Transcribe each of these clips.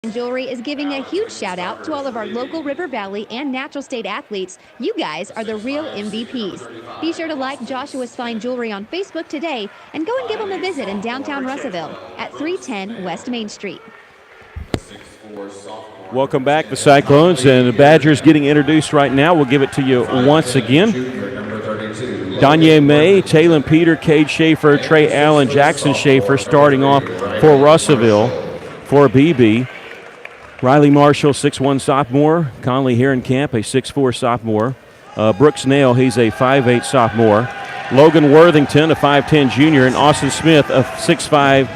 Jewelry is giving a huge shout out to all of our local River Valley and Natural State athletes. You guys are the real MVPs. Be sure to like Joshua's Fine Jewelry on Facebook today and go and give them a visit in downtown Russellville at 310 West Main Street. Welcome back, the Cyclones, and the Badgers getting introduced right now. We'll give it to you once again. Danye May, Taylon Peter, Cade Schaefer, Trey Allen, Jackson Schaefer starting off for Russellville for Beebe. Riley Marshall, 6'1 sophomore. Conley Herenkamp, a 6'4 sophomore. Brooks Nail, he's a 5'8 sophomore. Logan Worthington, a 5'10 junior. And Austin Smith, a 6'5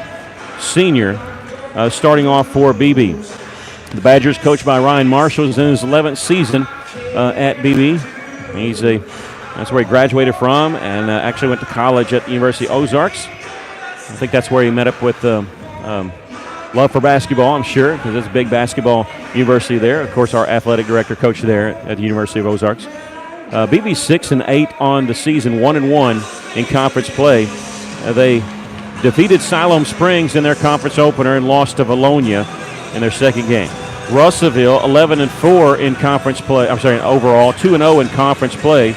senior, starting off for Beebe. The Badgers, coached by Ryan Marshall, is in his 11th season at Beebe. That's where he graduated from and actually went to college at the University of Ozarks. I think that's where he met up with love for basketball, I'm sure, because it's a big basketball university there. Of course, our athletic director coach there at the University of Ozarks. Beebe's 6-8 on the season, 1-1 in conference play. They defeated Siloam Springs in their conference opener and lost to Valonia in their second game. Russellville, 11-4 in conference play. Overall, 2-0 in conference play,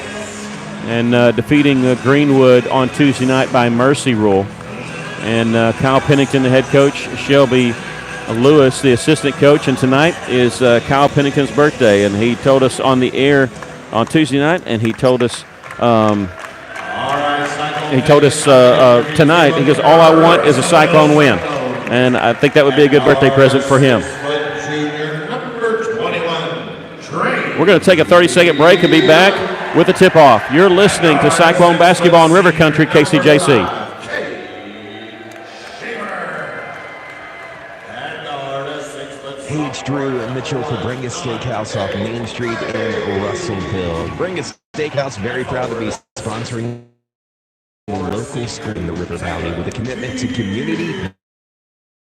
and defeating Greenwood on Tuesday night by mercy rule. And Kyle Pennington, the head coach, Shelby Lewis, the assistant coach, and tonight is Kyle Pennington's birthday, and he told us on the air on Tuesday night, and he told us tonight, he goes, all I want is a Cyclone win, and I think that would be a good birthday present for him. We're going to take a 30-second break and be back with the tip-off. You're listening to Cyclone Basketball in River Country, KCJC. Paige Drew and Mitchell for Bringus Steakhouse off Main Street in Russellville. Bringus Steakhouse, very proud to be sponsoring the local school in the River Valley with a commitment to community,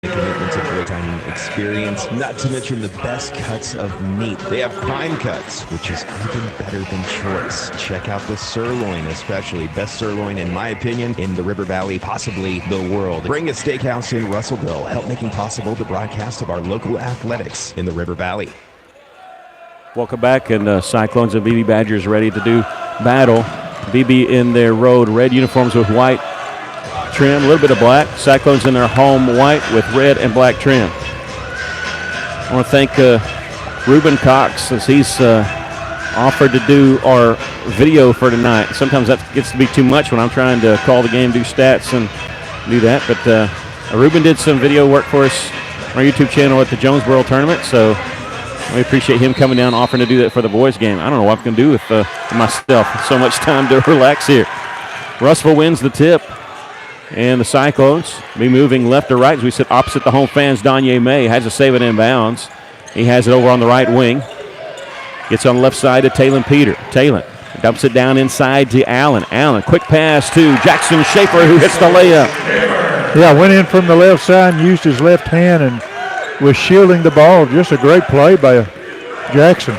a commitment to great dining experience, not to mention the best cuts of meat. They have prime cuts, which is even better than choice. Check out the sirloin, especially. Best sirloin, in my opinion, in the River Valley, possibly the world. Bring a steakhouse in Russellville, help making possible the broadcast of our local athletics in the River Valley. Welcome back, and Cyclones and Beebe Badgers ready to do battle. Beebe in their road red uniforms with white trim, a little bit of black. Cyclones in their home white with red and black trim. I want to thank Ruben Cox, as he's offered to do our video for tonight. Sometimes that gets to be too much when I'm trying to call the game, do stats, and do that. But Ruben did some video work for us on our YouTube channel at the Jonesboro tournament, so we appreciate him coming down, offering to do that for the boys' game. I don't know what I'm going to do with myself. So much time to relax here. Russellville wins the tip. And the Cyclones be moving left or right, as we sit opposite the home fans. Danye May has to save it inbounds. He has it over on the right wing. Gets on the left side to Taylon Peter. Taylon dumps it down inside to Allen. Allen, quick pass to Jackson Schaefer, who hits the layup. Yeah, went in from the left side and used his left hand and was shielding the ball. Just a great play by Jackson.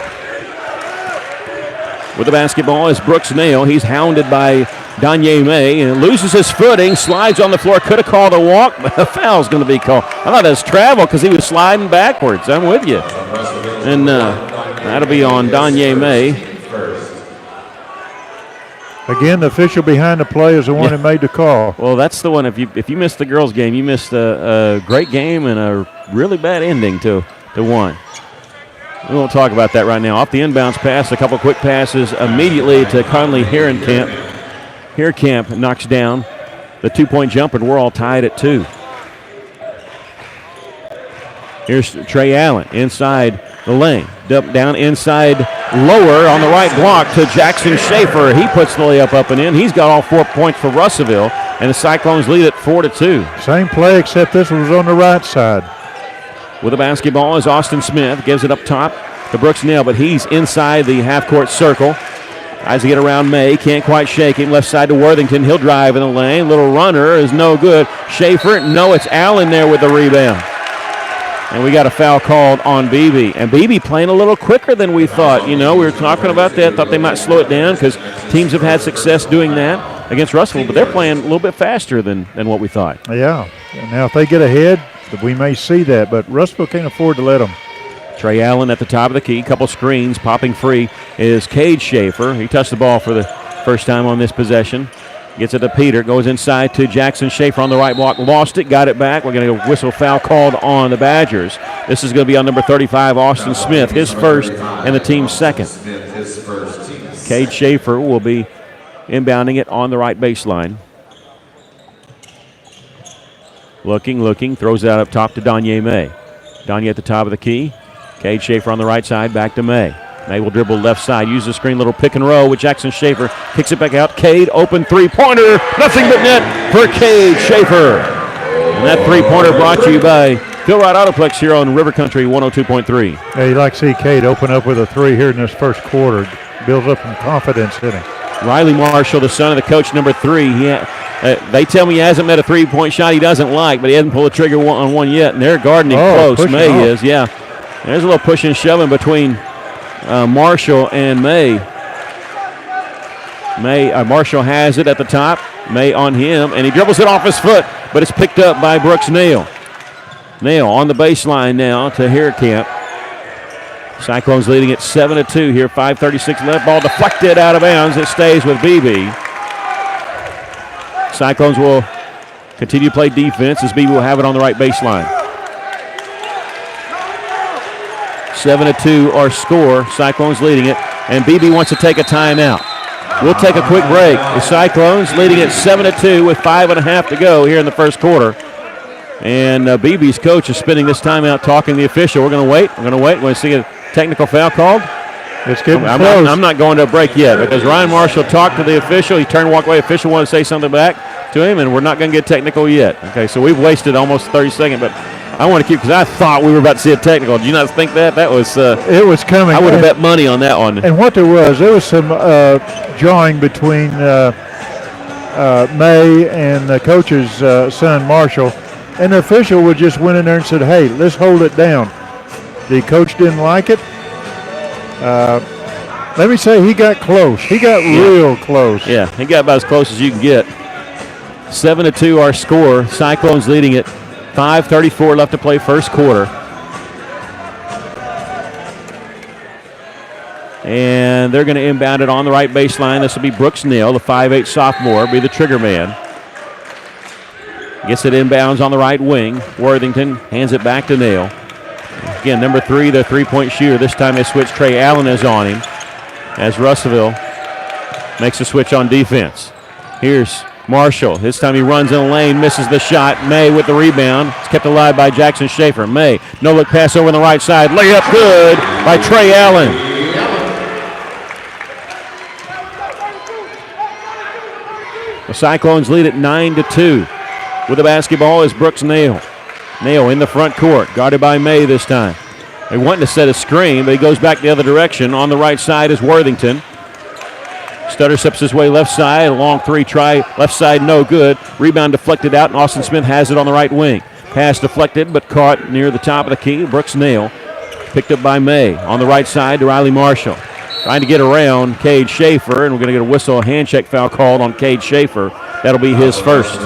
With the basketball is Brooks Nail. He's hounded by Danye May and loses his footing, slides on the floor. Could have called a walk, but a foul's going to be called. I thought it was travel because he was sliding backwards. I'm with you. And that'll be on Danye May. Again, the official behind the play is the one that made the call. Well, that's the one. If you missed the girls' game, you missed a great game and a really bad ending to one. We won't talk about that right now. Off the inbounds pass, a couple quick passes immediately to Conley Herenkamp. Herenkamp knocks down the two-point jumper, and we're all tied at 2. Here's Trey Allen inside the lane. Dump down inside lower on the right block to Jackson Schaefer. He puts the layup up and in. He's got all 4 points for Russellville, and the Cyclones lead it 4-2. Same play, except this one was on the right side. With the basketball is Austin Smith. Gives it up top to Brooks Nail, but he's inside the half-court circle. Tries to get around May. Can't quite shake him. Left side to Worthington. He'll drive in the lane. Little runner is no good. Schaefer. No, it's Allen there with the rebound. And we got a foul called on Beebe. And Beebe playing a little quicker than we thought. You know, we were talking about that. Thought they might slow it down because teams have had success doing that against Russellville, but they're playing a little bit faster than what we thought. Yeah. Now, if they get ahead, we may see that, but Russellville can't afford to let them. Trey Allen at the top of the key, couple screens, popping free is Cade Schaefer. He touched the ball for the first time on this possession. Gets it to Peter, goes inside to Jackson Schaefer on the right block, lost it, got it back. We're going to whistle foul called on the Badgers. This is going to be on number 35, Austin Smith, his first and the team's second. Cade Schaefer will be inbounding it on the right baseline. Looking, throws it out up top to Danye May. Danye at the top of the key. Cade Schaefer on the right side, back to May. May will dribble left side, use the screen, little pick and roll with Jackson Schaefer. Kicks it back out. Cade, open three-pointer. Nothing but net for Cade Schaefer. And that three-pointer brought to you by Phil Wright Autoplex here on River Country 102.3. Yeah, you'd like to see Cade open up with a three here in this first quarter. Builds up some confidence in him. Riley Marshall, the son of the coach, number 3. They tell me he hasn't met a three-point shot he doesn't like, but he hasn't pulled the trigger on one yet, and they're guarding him close. May is, yeah. There's a little pushing and shoving between Marshall and May. Marshall has it at the top. May on him, and he dribbles it off his foot, but it's picked up by Brooks Nail. Nail on the baseline now to Hierkamp. Cyclones leading at 7-2 here, 5:36 left. Ball deflected out of bounds. It stays with Beebe. Cyclones will continue to play defense as Beebe will have it on the right baseline. 7-2 our score. Cyclones leading it, and Beebe wants to take a timeout. We'll take a quick break. The Cyclones leading at 7-2 with 5.5 to go here in the first quarter. And Beebe's coach is spending this timeout talking to the official. We're going to wait. We're going to see a technical foul called. It's getting close. I'm not going to a break yet because Ryan Marshall talked to the official. He turned and walked away. Official wanted to say something back to him, and we're not going to get technical yet. Okay, so we've wasted almost 30 seconds, but I want to keep because I thought we were about to see a technical. Did you not think that? That was it was coming. I would have bet money on that one. And what there was some jawing between May and the coach's son, Marshall, and the official would just went in there and said, hey, let's hold it down. The coach didn't like it. Let me say he got close. He got real close. Yeah, he got about as close as you can get. 7-2 our score. Cyclones leading it. 5:34 left to play first quarter. And they're going to inbound it on the right baseline. This will be Brooks Neal, the 5'8 sophomore, be the trigger man. Gets it inbounds on the right wing. Worthington hands it back to Neal. Again, number 3, the three-point shooter. This time they switch. Trey Allen is on him as Russellville makes a switch on defense. Here's Marshall. This time he runs in the lane, misses the shot. May with the rebound. It's kept alive by Jackson Schaefer. May, no-look pass over on the right side. Layup good by Trey Allen. The Cyclones lead at 9-2. With the basketball is Brooks Nail. Nail in the front court, guarded by May this time. They wanting to set a screen, but he goes back the other direction. On the right side is Worthington. Stutter steps his way left side. A long three try. Left side no good. Rebound deflected out, and Austin Smith has it on the right wing. Pass deflected, but caught near the top of the key. Brooks Nail. Picked up by May. On the right side to Riley Marshall. Trying to get around Cade Schaefer, and we're going to get a whistle, a hand check foul called on Cade Schaefer. That'll be his first.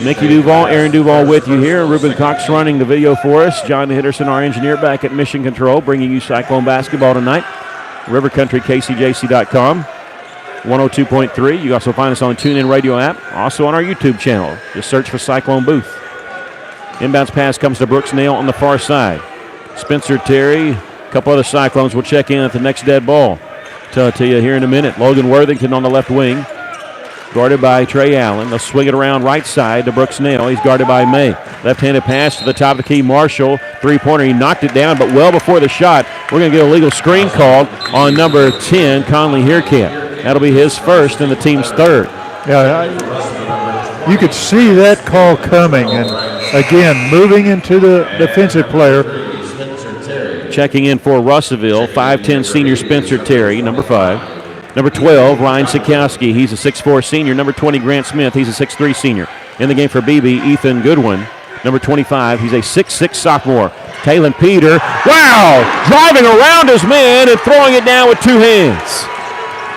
Mickey Duval, Aaron Duval with you here. Ruben Cox running the video for us. John Hitterson, our engineer, back at Mission Control, bringing you Cyclone basketball tonight. RiverCountryKCJC.com. 102.3. You also find us on TuneIn Radio app. Also on our YouTube channel. Just search for Cyclone Booth. Inbounds pass comes to Brooks Nail on the far side. Spencer Terry, a couple other Cyclones will check in at the next dead ball. Tell it to you here in a minute. Logan Worthington on the left wing. Guarded by Trey Allen. They'll swing it around right side to Brooks Nail. He's guarded by May. Left-handed pass to the top of the key. Marshall, three-pointer. He knocked it down, but well before the shot, we're going to get a legal screen called on number 10, Conley Hierkamp. That'll be his first and the team's third. Yeah, you could see that call coming. And, again, moving into the defensive player. Checking in for Russellville, 5'10 senior Spencer Terry, number 5. Number 12, Ryan Sikowski. He's a 6'4 senior. Number 20, Grant Smith. He's a 6'3 senior. In the game for Beebe, Ethan Goodwin. Number 25, he's a 6'6 sophomore. Taylon Peter, wow! Driving around his man and throwing it down with two hands.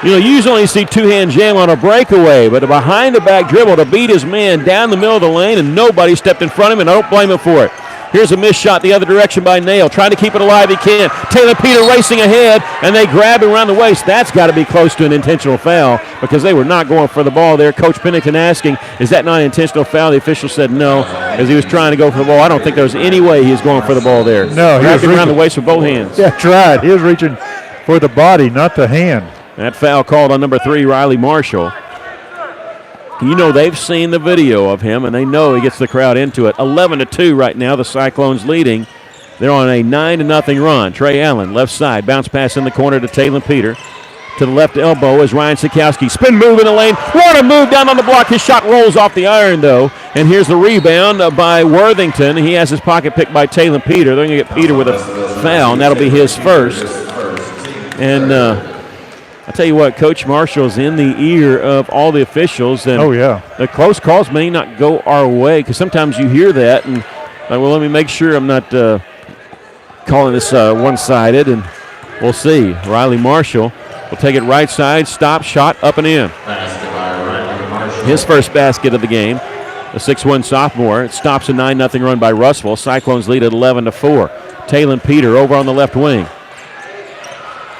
You usually see two-hand jam on a breakaway, but a behind-the-back dribble to beat his man down the middle of the lane, and nobody stepped in front of him, and I don't blame him for it. Here's a missed shot the other direction by Nail, trying to keep it alive he can. Taylor Peter racing ahead, and they grab him around the waist. That's got to be close to an intentional foul because they were not going for the ball there. Coach Pennington asking, is that not an intentional foul? The official said no, as he was trying to go for the ball. I don't think there was any way he was going for the ball there. No, he was reaching around the waist with both hands. Yeah, that's right. He was reaching for the body, not the hand. That foul called on number 3, Riley Marshall. They've seen the video of him, and they know he gets the crowd into it. 11-2 right now, the Cyclones leading. They're on a 9-0 run. Trey Allen, left side, bounce pass in the corner to Taylor Peter. To the left elbow is Ryan Sikowski. Spin move in the lane. What a move down on the block. His shot rolls off the iron, though. And here's the rebound by Worthington. He has his pocket picked by Taylor Peter. They're going to get Peter with a foul, and that'll be his first. And I tell you what, Coach Marshall's in the ear of all the officials. And the close calls may not go our way because sometimes you hear that and let me make sure I'm not calling this one-sided, and we'll see. Riley Marshall will take it right side, stop, shot, up and in. His first basket of the game, the 6'1 sophomore. It stops a 9-0 run by Russellville. Cyclones lead at 11-4. Taylor Peter over on the left wing.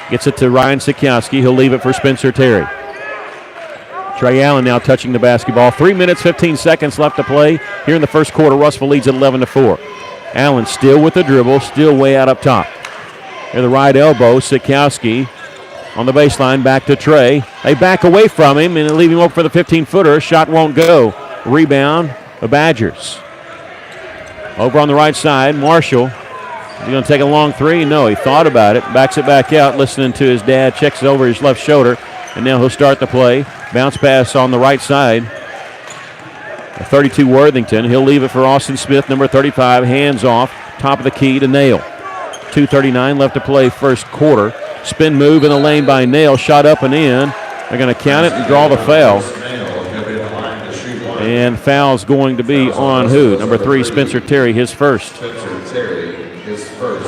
Gets it to Ryan Sikowski. He'll leave it for Spencer Terry. Trey Allen now touching the basketball. 3 minutes, 15 seconds left to play. Here in the first quarter, Russellville leads at 11-4. Allen still with the dribble, still way out up top. Here the right elbow, Sikowski on the baseline, back to Trey. They back away from him and leave him open for the 15-footer. Shot won't go. Rebound, the Badgers. Over on the right side, Marshall. Is he going to take a long three? No, he thought about it. Backs it back out, listening to his dad. Checks it over his left shoulder. And now he'll start the play. Bounce pass on the right side. 32 Worthington. He'll leave it for Austin Smith, number 35. Hands off. Top of the key to Nail. 2:39 left to play first quarter. Spin move in the lane by Nail. Shot up and in. They're going to count it and draw the foul. And foul's going to be on who? Number 3, Spencer Terry, his first.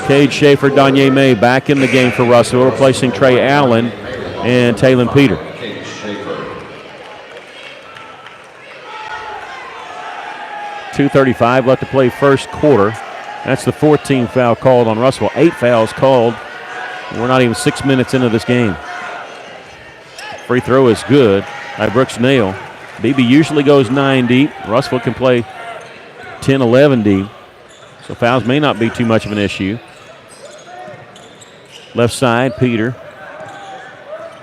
Cade Schaefer, Danye May back in the game for Russell, replacing Trey Allen and Taylor Peter. .235 left to play first quarter. That's the 14th foul called on Russell. 8 fouls called. We're not even 6 minutes into this game. Free throw is good by Brooks Nail. Beebe usually goes 9 deep. Russell can play 10, 11 deep. So fouls may not be too much of an issue. Left side, Peter.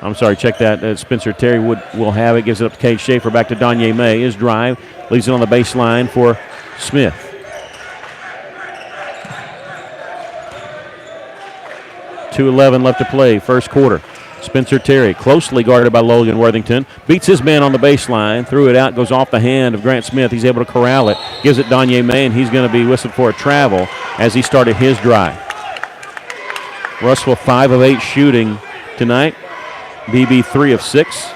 I'm sorry, check that. Spencer Terry will have it. Gives it up to Cade Schaefer. Back to Danye May. His drive leaves it on the baseline for Smith. .211 left to play, first quarter. Spencer Terry, closely guarded by Logan Worthington, beats his man on the baseline, threw it out, goes off the hand of Grant Smith. He's able to corral it, gives it Danye May, and he's going to be whistled for a travel as he started his drive. Russell 5 of 8 shooting tonight. Beebe 3 of 6.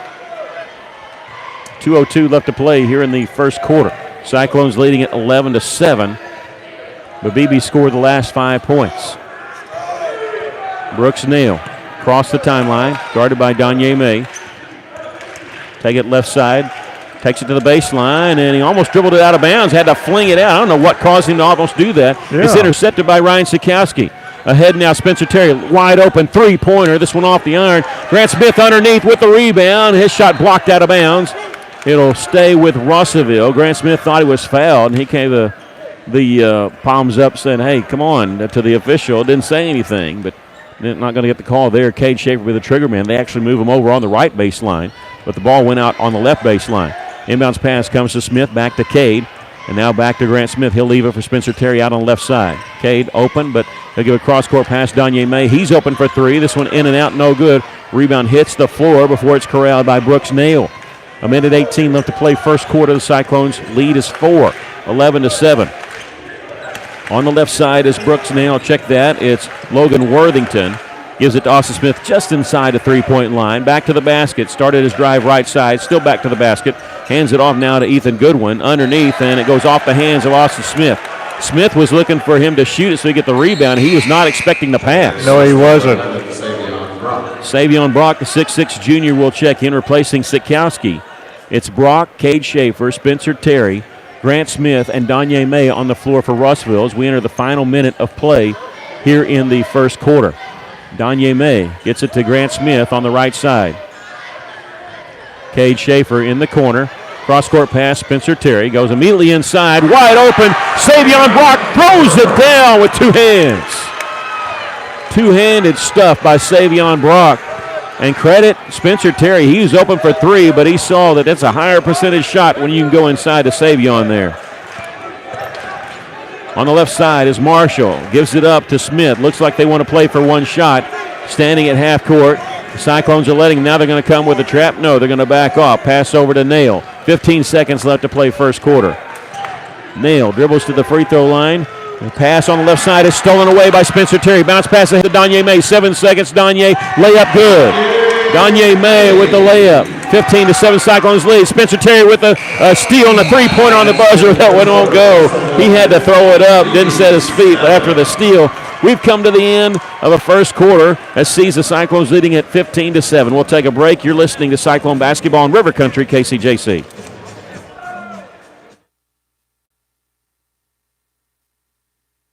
2:02 left to play here in the first quarter. Cyclones leading at 11-7, but Beebe scored the last 5 points. Brooks Nail across the timeline, guarded by Danye May. Take it left side, takes it to the baseline, and he almost dribbled it out of bounds, had to fling it out. I don't know what caused him to almost do that. Yeah. It's intercepted by Ryan Sikowski. Ahead now, Spencer Terry, wide open three-pointer. This one off the iron. Grant Smith underneath with the rebound. His shot blocked out of bounds. It'll stay with Russellville. Grant Smith thought he was fouled, and he gave the palms up saying, hey, come on, to the official. Didn't say anything, but not going to get the call there. Cade Schaefer with the trigger man. They actually move him over on the right baseline, but the ball went out on the left baseline. Inbounds pass comes to Smith, back to Cade, and now back to Grant Smith. He'll leave it for Spencer Terry out on the left side. Cade open, but he'll give a cross-court pass to Danye May. He's open for 3. This one in and out, no good. Rebound hits the floor before it's corralled by Brooks Nail. 1:18 left to play first quarter. The Cyclones lead is 4, 11-7. On the left side is Brooks Nail. Check that. It's Logan Worthington. Gives it to Austin Smith just inside the three-point line. Back to the basket. Started his drive right side. Still back to the basket. Hands it off now to Ethan Goodwin. Underneath, and it goes off the hands of Austin Smith. Smith was looking for him to shoot it so he get the rebound. He was not expecting the pass. No, he wasn't. Savion Brock, the 6'6 junior, will check in, replacing Sikowski. It's Brock, Cade Schaefer, Spencer Terry, Grant Smith, and Danye May on the floor for Russellville as we enter the final minute of play here in the first quarter. Danye May gets it to Grant Smith on the right side. Cade Schaefer in the corner. Cross-court pass, Spencer Terry goes immediately inside, wide open. Savion Brock throws it down with two hands. Two-handed stuff by Savion Brock. And credit Spencer Terry. He was open for three, but he saw that it's a higher percentage shot when you can go inside to Savion there. On the left side is Marshall. Gives it up to Smith. Looks like they want to play for one shot. Standing at half court. The Cyclones are letting. Now they're going to come with a trap. No, they're going to back off. Pass over to Nail. 15 seconds left to play first quarter. Nail dribbles to the free throw line. The pass on the left side is stolen away by Spencer Terry. Bounce pass ahead to Danye May. 7 seconds. Danye, layup good. Danye May with the layup. 15-7 Cyclones lead. Spencer Terry with a steal and a three-pointer on the buzzer. That one won't go. He had to throw it up. Didn't set his feet, but after the steal, we've come to the end of the first quarter that sees the Cyclones leading at 15-7. We'll take a break. You're listening to Cyclone Basketball in River Country, KCJC.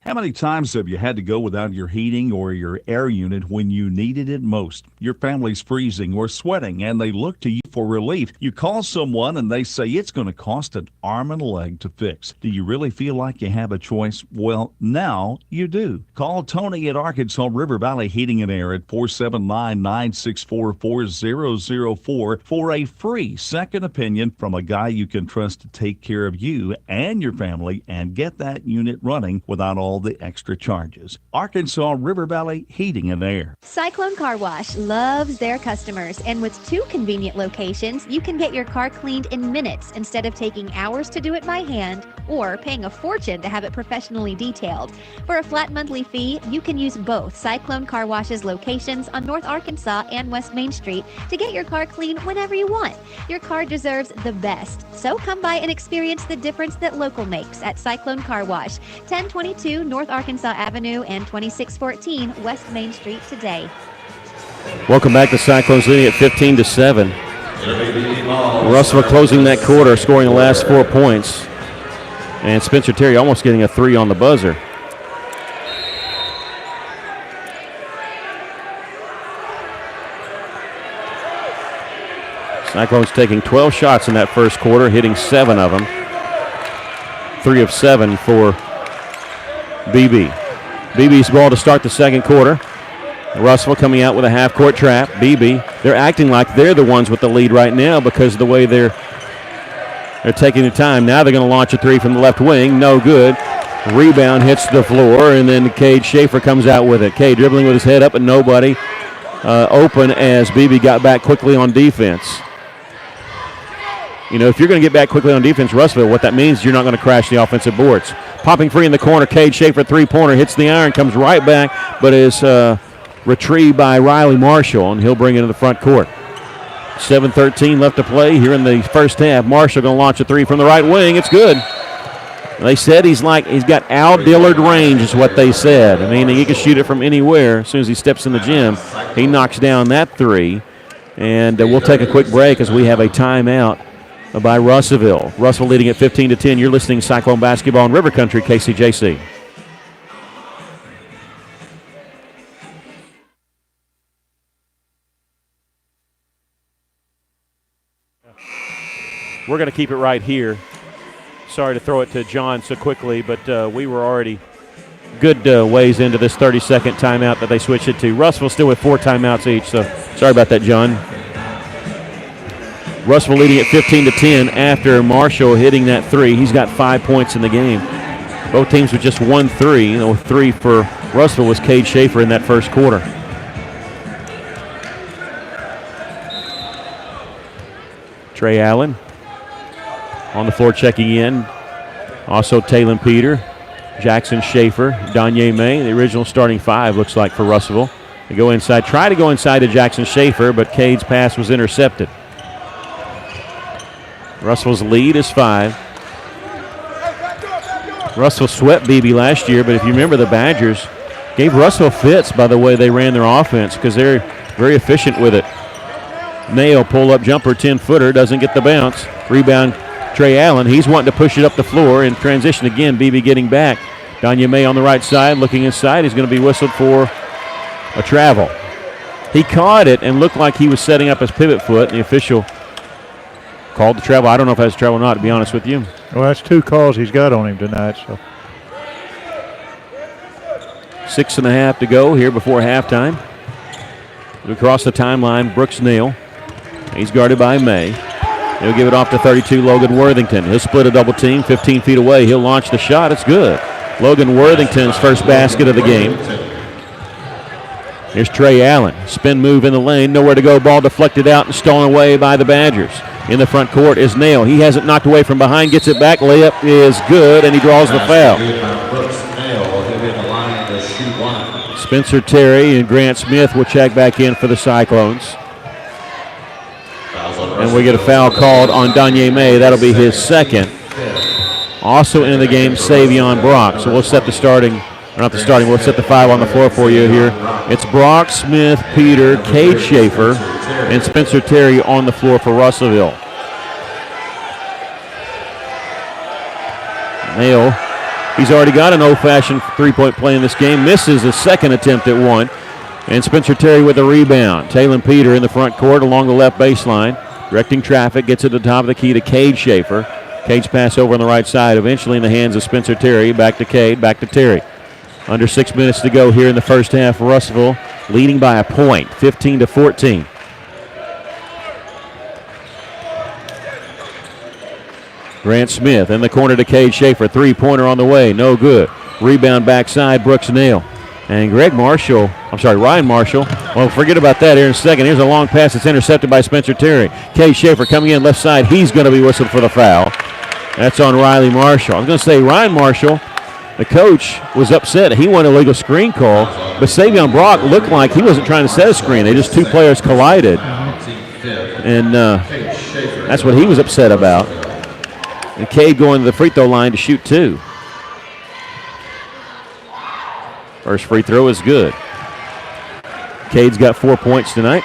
How many times have you had to go without your heating or your air unit when you needed it most? Your family's freezing or sweating, and they look to you for relief. You call someone, and they say it's going to cost an arm and a leg to fix. Do you really feel like you have a choice? Well, now you do. Call Tony at Arkansas River Valley Heating and Air at 479-964-4004 for a free second opinion from a guy you can trust to take care of you and your family and get that unit running without all the extra charges. Arkansas River Valley Heating and Air. Cyclone Car Wash loves their customers, and with 2 convenient locations, you can get your car cleaned in minutes instead of taking hours to do it by hand or paying a fortune to have it professionally detailed. For a flat monthly fee, you can use both Cyclone Car Wash's locations on North Arkansas and West Main Street to get your car cleaned whenever you want. Your car deserves the best, so come by and experience the difference that local makes at Cyclone Car Wash, 1022 North Arkansas Avenue and 2614 West Main Street today. Welcome back to Cyclones leading at 15-7. Russell closing that quarter, scoring the last 4 points. And Spencer Terry almost getting a 3 on the buzzer. Cyclones taking 12 shots in that first quarter, hitting 7 of them. 3 of 7 for Beebe. Beebe's ball to start the second quarter. Russell coming out with a half-court trap. Beebe, they're acting like they're the ones with the lead right now because of the way they're taking the time. Now they're going to launch a 3 from the left wing. No good. Rebound hits the floor, and then Cade Schaefer comes out with it. Cade dribbling with his head up and nobody open as Beebe got back quickly on defense. You know, if you're going to get back quickly on defense, Russellville, what that means is you're not going to crash the offensive boards. Popping free in the corner, Cade Schaefer, three-pointer, hits the iron, comes right back, but is retrieved by Riley Marshall, and he'll bring it to the front court. 7:13 left to play here in the first half. Marshall going to launch a 3 from the right wing. It's good. They said he's got Al Dillard range is what they said. I mean, he can shoot it from anywhere as soon as he steps in the gym. He knocks down that 3, and we'll take a quick break as we have a timeout by Russellville. Russell leading at 15-10. You're listening to Cyclone Basketball in River Country, KCJC. We're going to keep it right here. Sorry to throw it to John so quickly, but we were already good ways into this 30-second timeout that they switched it to. Russellville still with 4 timeouts each, so sorry about that, John. Russellville leading at 15-10 after Marshall hitting that 3. He's got 5 points in the game. Both teams with just 1 3. You know, 3 for Russellville was Cade Schaefer in that first quarter. Trey Allen on the floor checking in. Also Talon Peter, Jackson Schaefer, Danye May. The original starting 5 looks like for Russellville. They go inside, try to go inside to Jackson Schaefer, but Cade's pass was intercepted. Russell's lead is 5. Russell swept Beebe last year, but if you remember, the Badgers gave Russell fits by the way they ran their offense because they're Very efficient with it. Nail pull-up jumper, 10-footer, doesn't get the bounce. Rebound, Trey Allen. He's wanting to push it up the floor. In transition again, Beebe getting back. Danya May on the right side, looking inside. He's going to be whistled for a travel. He caught it and looked like he was setting up his pivot foot. The official called the travel. I don't know if that's a travel or not, to be honest with you. Well, that's 2 calls he's got on him tonight. So 6.5 to go here before halftime. Across the timeline, Brooks Neal. He's guarded by May. He'll give it off to 32, Logan Worthington. He'll split a double team, 15 feet away. He'll launch the shot. It's good. Logan Worthington's first basket of the game. Here's Trey Allen. Spin move in the lane. Nowhere to go. Ball deflected out and stolen away by the Badgers. In the front court is Nail. He has it knocked away from behind. Gets it back. Layup is good, and he draws the foul. Spencer Terry and Grant Smith will check back in for the Cyclones. And we get a foul called on Danye May. That'll be his second. Also in the game, Savion Brock. So we'll set the starting, or not the starting, we'll set the 5 on the floor for you here. It's Brock, Smith, Peter, Cade Schaefer, and Spencer Terry on the floor for Russellville. Nail, he's already got an old-fashioned three-point play in this game. Misses the second attempt at one. And Spencer Terry with a rebound. Talon Peter in the front court along the left baseline. Directing traffic, gets it to the top of the key to Cade Schaefer. Cade's pass over on the right side, eventually in the hands of Spencer Terry. Back to Cade, back to Terry. Under 6 minutes to go here in the first half. Russellville leading by a point, 15-14. Grant Smith in the corner to Cade Schaefer. Three-pointer on the way, no good. Rebound backside, Brooks Nail. And Ryan Marshall. Well, forget about that here in a second. Here's a long pass that's intercepted by Spencer Terry. Cade Schaefer coming in left side. He's going to be whistled for the foul. That's on Riley Marshall. I was going to say Ryan Marshall, the coach, was upset. He wanted a legal screen call, but Savion Brock looked like he wasn't trying to set a screen. They just 2 players collided. And that's what he was upset about. And Cade going to the free throw line to shoot 2. First free throw is good. Cade's got 4 points tonight.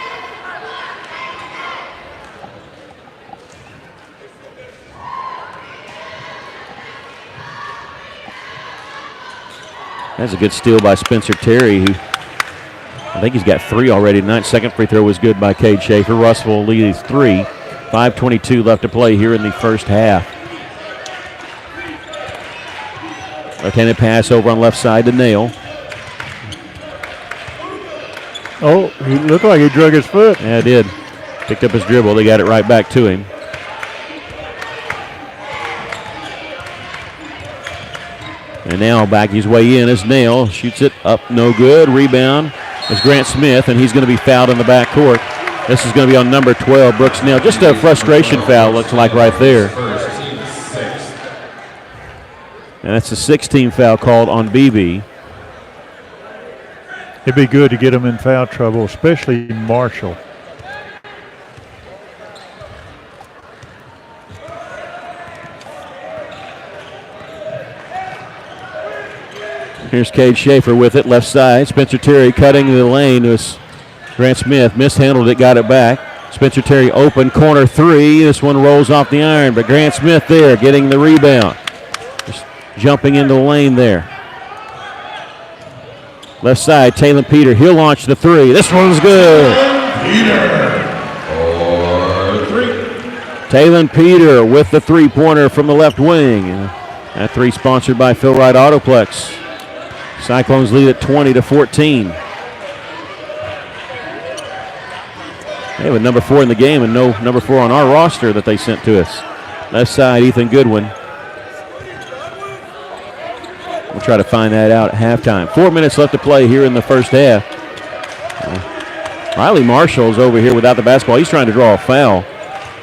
That's a good steal by Spencer Terry, who I think he's got 3 already tonight. Second free throw was good by Cade Schaefer. Russell leads 3. 5:22 left to play here in the first half. Left-handed pass over on left side to Nail. Oh, he looked like he drug his foot. Yeah, it did. Picked up his dribble. They got it right back to him. And now back his way in is Nail. Shoots it up, no good. Rebound is Grant Smith, and he's going to be fouled in the backcourt. This is going to be on number 12, Brooks Nail. Just a frustration foul, looks like, right there. And that's the 16th foul called on Beebe. It'd be good to get him in foul trouble, especially Marshall. Here's Cade Schaefer with it, left side. Spencer Terry cutting the lane. It was Grant Smith, mishandled it, got it back. Spencer Terry open, corner 3. This one rolls off the iron, but Grant Smith there getting the rebound. Just jumping into the lane there. Left side, Talon Peter. He'll launch the 3. This one's good. Talon Peter with the three-pointer from the left wing. That 3 sponsored by Phil Wright Autoplex. Cyclones lead at 20-14. They have a number 4 in the game and no number 4 on our roster that they sent to us. Left side, Ethan Goodwin. We'll try to find that out at halftime. 4 minutes left to play here in the first half. Riley Marshall's over here without the basketball. He's trying to draw a foul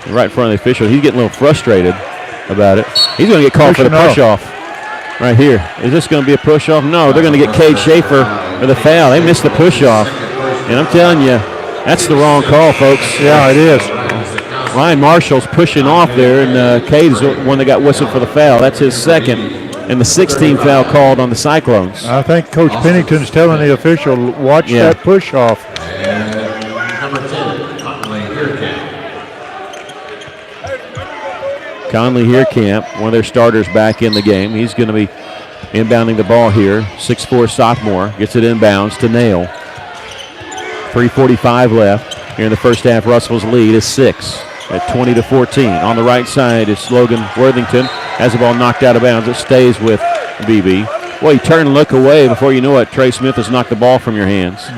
right in front of the official. He's getting a little frustrated about it. He's going to get called for the push-off right here. Is this going to be a push-off? No, they're going to get Cade Schaefer for the foul. They missed the push-off. And I'm telling you, that's the wrong call, folks. Yeah, it is. Ryan Marshall's pushing off there, and Cade is the one that got whistled for the foul. That's his second, and the 16th foul called on the Cyclones. I think Coach Pennington's telling the official, watch that push-off. Conley Heerkamp, one of their starters, back in the game. He's going to be inbounding the ball here. 6'4" sophomore gets it inbounds to Nail. 3:45 left here in the first half. Russell's lead is 6 at 20-14. On the right side is Logan Worthington. Has the ball knocked out of bounds. It stays with Beebe. Well, you turn and look away. Before you know it, Trey Smith has knocked the ball from your hands.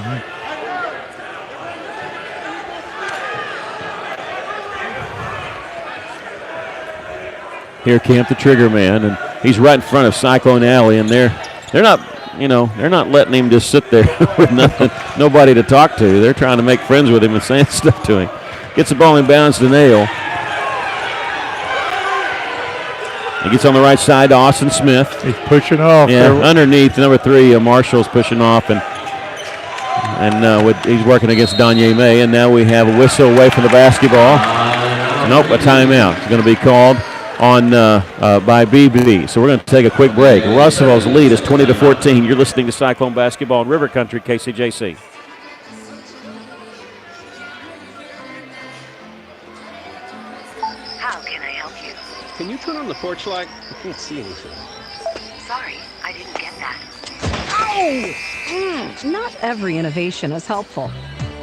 Here, Camp, the trigger man, and he's right in front of Cyclone Alley, and they're not letting him just sit there with nothing, nobody to talk to. They're trying to make friends with him and saying stuff to him. Gets the ball in bounds to Nail. He gets on the right side to Austin Smith. He's pushing off. Yeah, underneath number 3, Marshall's pushing off, and he's working against Danye May, and now we have a whistle away from the basketball. Nope, a timeout. It's going to be called on by Beebe. So we're going to take a quick break. Russell's lead is 20-14. You're listening to Cyclone Basketball in River Country, KCJC. How can I help you? Can you turn on the porch light? I can't see anything. Sorry, I didn't get that. Not every innovation is helpful,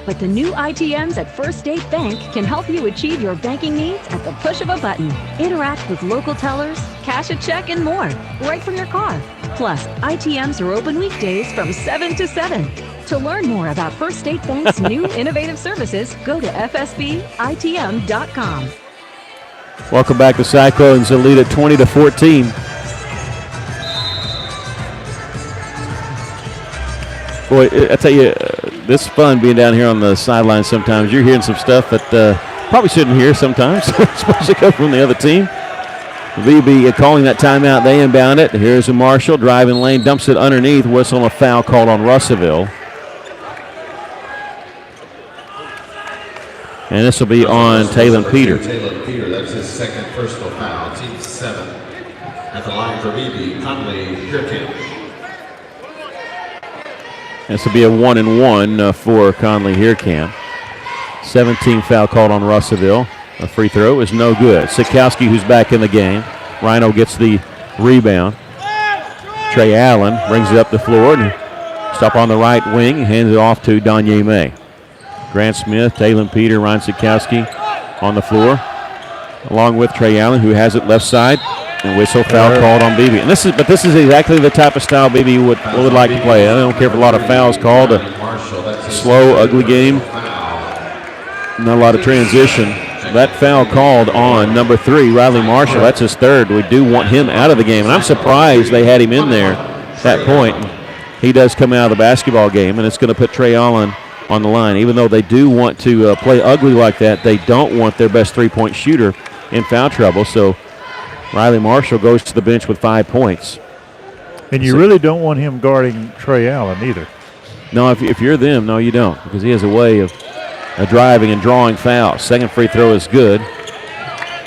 but the new ITMs at First State Bank can help you achieve your banking needs at the push of a button. Interact with local tellers, cash a check, and more, right from your car. Plus, ITMs are open weekdays from 7 to 7. To learn more about First State Bank's new innovative services, go to fsbitm.com. Welcome back to Cyclones. They lead at 20-14. Boy, I tell you, this is fun being down here on the sideline sometimes. You're hearing some stuff that probably shouldn't hear sometimes, especially come from the other team. Beebe calling that timeout. They inbound it. Here's a Marshall driving lane, dumps it underneath. Whistle and a foul called on Russellville. And this will be on Taylor Peter. Taylor Peter, that's his second personal foul. Team 7. At the line for Beebe, Conley Heerkamp. This will be a 1-and-1 for Conley Heerkamp. 17 foul called on Russellville. A free throw is no good. Sikowski, who's back in the game. Rhino gets the rebound. Trey Allen brings it up the floor and stop on the right wing and hands it off to Danye May. Grant Smith, Taylor Peter, Ryan Sikowski on the floor, along with Trey Allen, who has it left side. And whistle foul called on Beebe. And this is exactly the type of style Beebe would like to play. I don't care if a lot of fouls called. A slow, ugly game. Not a lot of transition. That foul called on number 3, Riley Marshall. That's his third. We do want him out of the game. And I'm surprised they had him in there at that point. He does come out of the basketball game, and it's going to put Trey Allen on the line. Even though they do want to play ugly like that, they don't want their best three-point shooter in foul trouble. So Riley Marshall goes to the bench with 5 points. And you really don't want him guarding Trey Allen either. No, if you're them, no, you don't, because he has a way of driving and drawing fouls. Second free throw is good.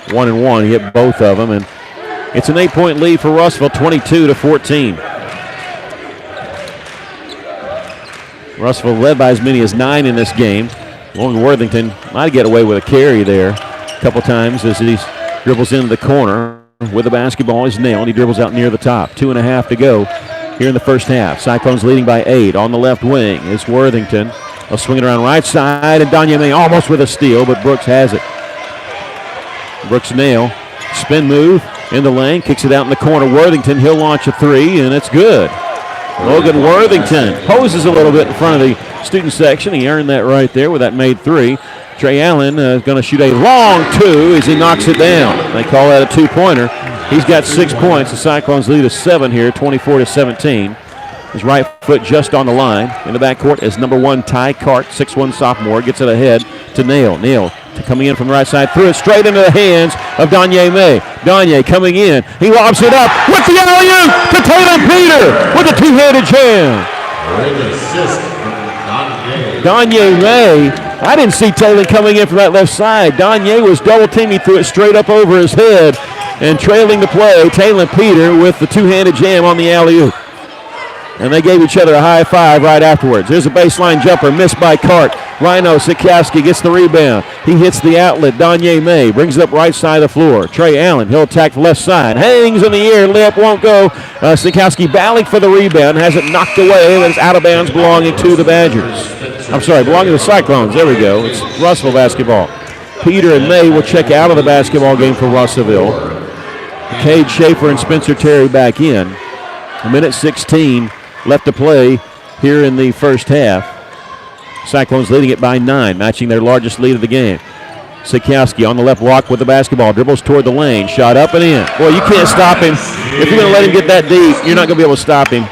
1-and-1. He hit both of them, and it's an 8-point lead for Russellville, 22-14. Russellville led by as many as 9 in this game. Logan Worthington might get away with a carry there a couple times as he dribbles into the corner. With the basketball is nailed. He dribbles out near the top. 2.5 to go here in the first half. Cyclones leading by 8. On the left wing is Worthington. They'll swing it around right side, and Danye May almost with a steal, but Brooks has it. Brooks nail. Spin move in the lane. Kicks it out in the corner. Worthington, he'll launch a 3, and it's good. Logan Worthington poses a little bit in front of the student section. He earned that right there with that made 3. Trey Allen is going to shoot a long 2 as he knocks it down. They call that a 2-pointer. He's got 6 points. The Cyclones lead is 7 here, 24-17. His right foot just on the line. In the backcourt is number 1, Ty Cart, 6'1" sophomore. Gets it ahead to Nail. Nail coming in from the right side. Threw it straight into the hands of Danye May. Danye coming in. He lobs it up with the alley-oop to Taylor Peter with a two-handed jam. Great assist from Danye May. I didn't see Taylor coming in from that left side. Danye was double teamed. He threw it straight up over his head. And trailing the play, Taylor Peter with the two-handed jam on the alley-oop. And they gave each other a high five right afterwards. There's a baseline jumper, missed by Cart. Rhino Sikowski gets the rebound. He hits the outlet. Danye May brings it up right side of the floor. Trey Allen, he'll attack the left side. Hangs in the air, lip won't go. Sikowski battling for the rebound, has it knocked away, but it's out of bounds, belonging to the Badgers. I'm sorry, belonging to the Cyclones. There we go. It's Russellville basketball. Peter and May will check out of the basketball game for Russellville. Cade Schaefer and Spencer Terry back in. A minute 16 left to play here in the first half. Cyclones leading it by 9, matching their largest lead of the game. Sikowski on the left block with the basketball, dribbles toward the lane, shot up and in. Boy, you can't stop him. If you're going to let him get that deep, you're not going to be able to stop him.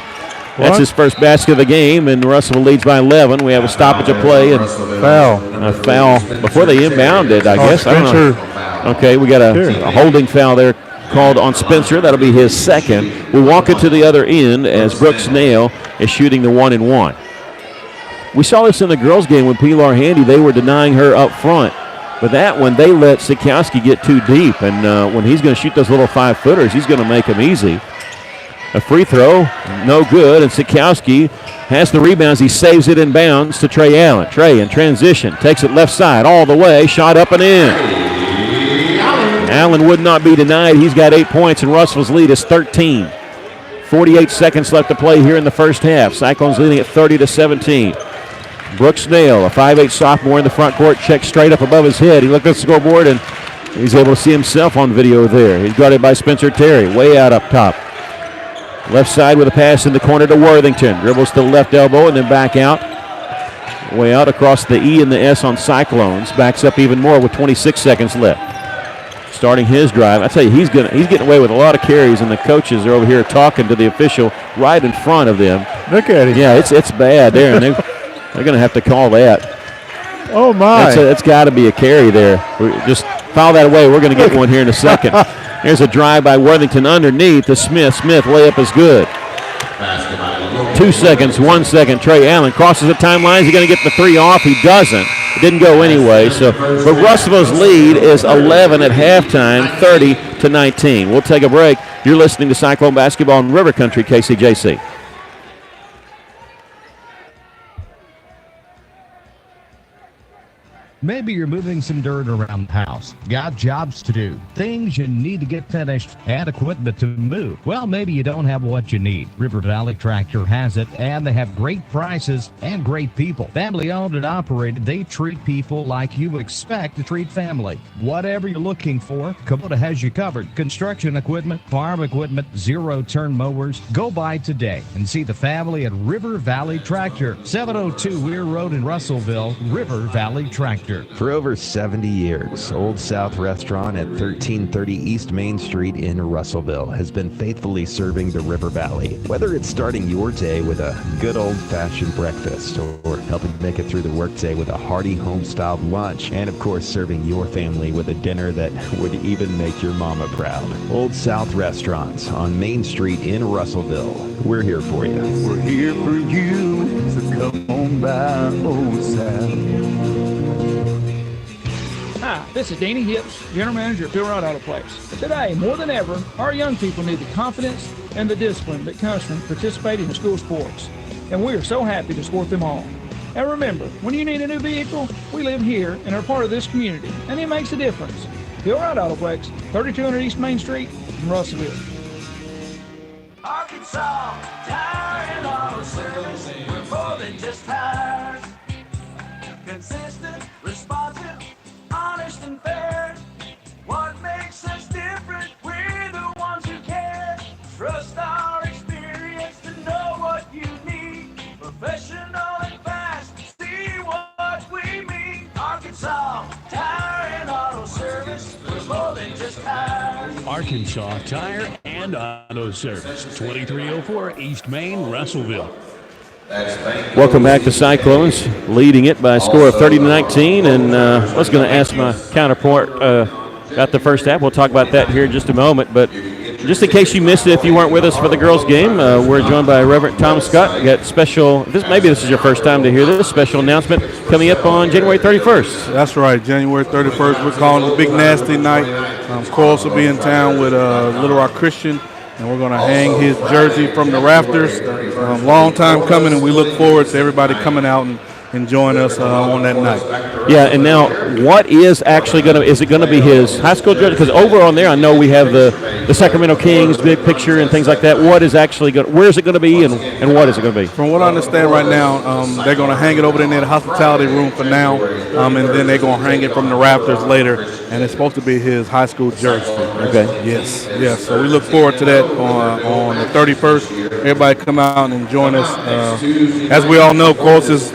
That's his first basket of the game, and Russellville leads by 11. We have a stoppage of play and a foul before they inbounded, I guess. I don't know. Okay, we got a holding foul there called on Spencer. That'll be his second. We'll walk it to the other end as Brooks Nail is shooting the 1-and-1. We saw this in the girls' game when Pilar Handy, they were denying her up front. But that one, they let Sikowski get too deep, and when he's going to shoot those little 5-footers, he's going to make them easy. A free throw, no good, and Sikowski has the rebounds. He saves it in bounds to Trey Allen. Trey in transition, takes it left side all the way, shot up and in. Allen would not be denied. He's got 8 points, and Russell's lead is 13. 48 seconds left to play here in the first half. Cyclones leading at 30-17. Brooks Nail, a 5'8 sophomore in the front court, checks straight up above his head. He looked at the scoreboard, and he's able to see himself on video there. He's guarded by Spencer Terry, way out up top. Left side with a pass in the corner to Worthington. Dribbles to the left elbow and then back out. Way out across the E and the S on Cyclones. Backs up even more with 26 seconds left. Starting his drive. I tell you, he's getting away with a lot of carries, and the coaches are over here talking to the official right in front of them. Look at him. Yeah, it's bad there, and they're going to have to call that. Oh, my. It's got to be a carry there. Just foul that away. We're going to get one here in a second. There's a drive by Worthington underneath to Smith. Smith, layup is good. 2 seconds, 1 second. Trey Allen crosses the timeline. Is he going to get the three off? He doesn't. It didn't go anyway. But Russellville's lead is 11 at halftime, 30-19. We'll take a break. You're listening to Cyclone Basketball in River Country, KCJC. Maybe you're moving some dirt around the house. Got jobs to do. Things you need to get finished and equipment to move. Well, maybe you don't have what you need. River Valley Tractor has it, and they have great prices and great people. Family owned and operated, they treat people like you expect to treat family. Whatever you're looking for, Kubota has you covered. Construction equipment, farm equipment, zero-turn mowers. Go by today and see the family at River Valley Tractor. 702 Weir Road in Russellville, River Valley Tractor. For over 70 years, Old South Restaurant at 1330 East Main Street in Russellville has been faithfully serving the River Valley. Whether it's starting your day with a good old-fashioned breakfast or helping make it through the workday with a hearty home-styled lunch, and of course serving your family with a dinner that would even make your mama proud. Old South Restaurants on Main Street in Russellville. We're here for you. We're here for you, so come on by Old South. Hi, this is Danny Hips, General Manager at Phil Wright Auto Place. Today, more than ever, our young people need the confidence and the discipline that comes from participating in school sports. And we are so happy to support them all. And remember, when you need a new vehicle, we live here and are part of this community, and it makes a difference. Phil Wright Autoplex, 3200 East Main Street in Russellville. Arkansas Tire and Auto Service, we're more than just tires. Consistent, responsive, honest and fair. What makes us different? We're the ones who care. Trust our experience to know what you need. Professional and fast, see what we mean. Arkansas Tire and Auto Service, we're more than just tires. Arkansas Tire and Auto Service, 2304 East Main, Russellville. Welcome back to Cyclones, leading it by a score of 30-19. And I was going to ask my counterpart about the first half. We'll talk about that here in just a moment. But just in case you missed it, if you weren't with us for the girls' game, we're joined by Reverend Tom Scott. We got special. Maybe this is your first time to hear this special announcement coming up on January 31st. That's right, January 31st. We're calling it the Big Nasty Night. Coils will be in town with Little Rock Christian and we're going to hang his jersey from the rafters. Long time coming, and we look forward to everybody coming out and join us on that night. Yeah, and now what is actually going to, is it going to be his high school jersey? Because over on there I know we have the Sacramento Kings big picture and things like that. What is actually going, where is it going to be, and what is it going to be? From what I understand right now, they're going to hang it over in the hospitality room for now, and then they're going to hang it from the rafters later, and it's supposed to be his high school jersey. Okay. Yes. So we look forward to that on the 31st. Everybody come out and join us. As we all know, of course, is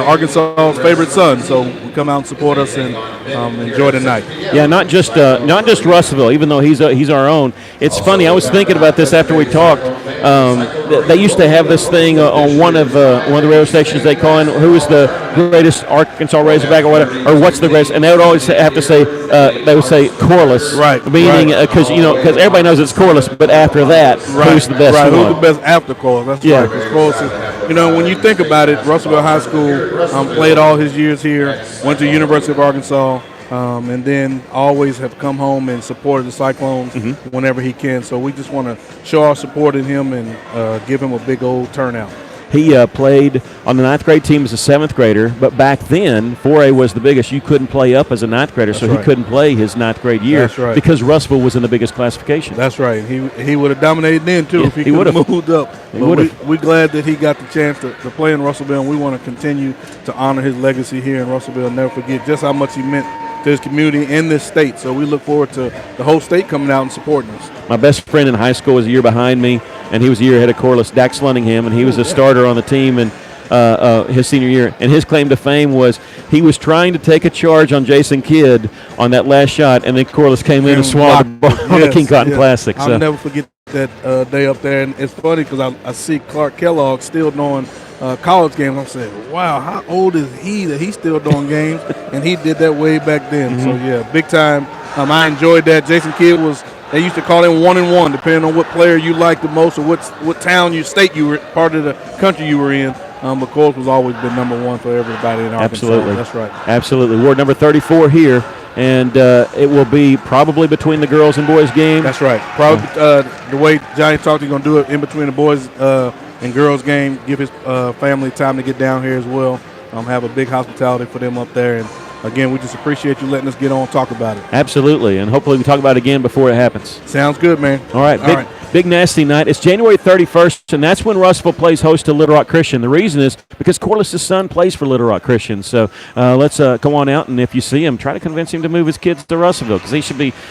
Arkansas's favorite son, so come out and support us and enjoy the night. Yeah, not just Russellville, even though he's our own. It's funny. I was thinking about this after we talked. They used to have this thing on one of the radio stations. They call in who is the greatest Arkansas Razorback or whatever, or what's the greatest, and they would always have to say they would say Corliss, right? Meaning because everybody knows it's Corliss, but after that, who's the best? Right, one? who's the best after Corliss? That's right. Because Corliss is, when you think about it, Russellville High School played all his years here, went to University of Arkansas, and then always have come home and supported the Cyclones whenever he can. So we just want to show our support in him and give him a big old turnout. He played on the 9th grade team as a 7th grader, but back then 4A was the biggest. You couldn't play up as a 9th grader, so he couldn't play his 9th grade year because Russellville was in the biggest classification. That's right. He would have dominated then too if he could have moved up. We're glad that he got the chance to play in Russellville, and we want to continue to honor his legacy here in Russellville and never forget just how much he meant to his community and this state. So we look forward to the whole state coming out and supporting us. My best friend in high school was a year behind me, and he was a year ahead of Corliss, Dax Lunningham, and he was a starter on the team and his senior year. And his claim to fame was he was trying to take a charge on Jason Kidd on that last shot, and then Corliss came in and swallowed the ball on the King Cotton Classic. I'll never forget that day up there. And it's funny because I see Clark Kellogg still doing college games. I'm saying, wow, how old is he that he's still doing games? And he did that way back then. So, yeah, big time. I enjoyed that. Jason Kidd they used to call him 1-1, depending on what player you liked the most or what town, state you were, part of the country you were in. But Corliss was always been number one for everybody in Arkansas. Absolutely. That's right. Absolutely. Ward number 34 here, and it will be probably between the girls and boys game. That's right. Probably the way Johnny talked, he's going to do it in between the boys and girls game, give his family time to get down here as well. Have a big hospitality for them up there. And, again, we just appreciate you letting us get on and talk about it. Absolutely, and hopefully we talk about it again before it happens. Sounds good, man. All right, big nasty night. It's January 31st, and that's when Russellville plays host to Little Rock Christian. The reason is because Corliss' son plays for Little Rock Christian. So let's come on out, and if you see him, try to convince him to move his kids to Russellville because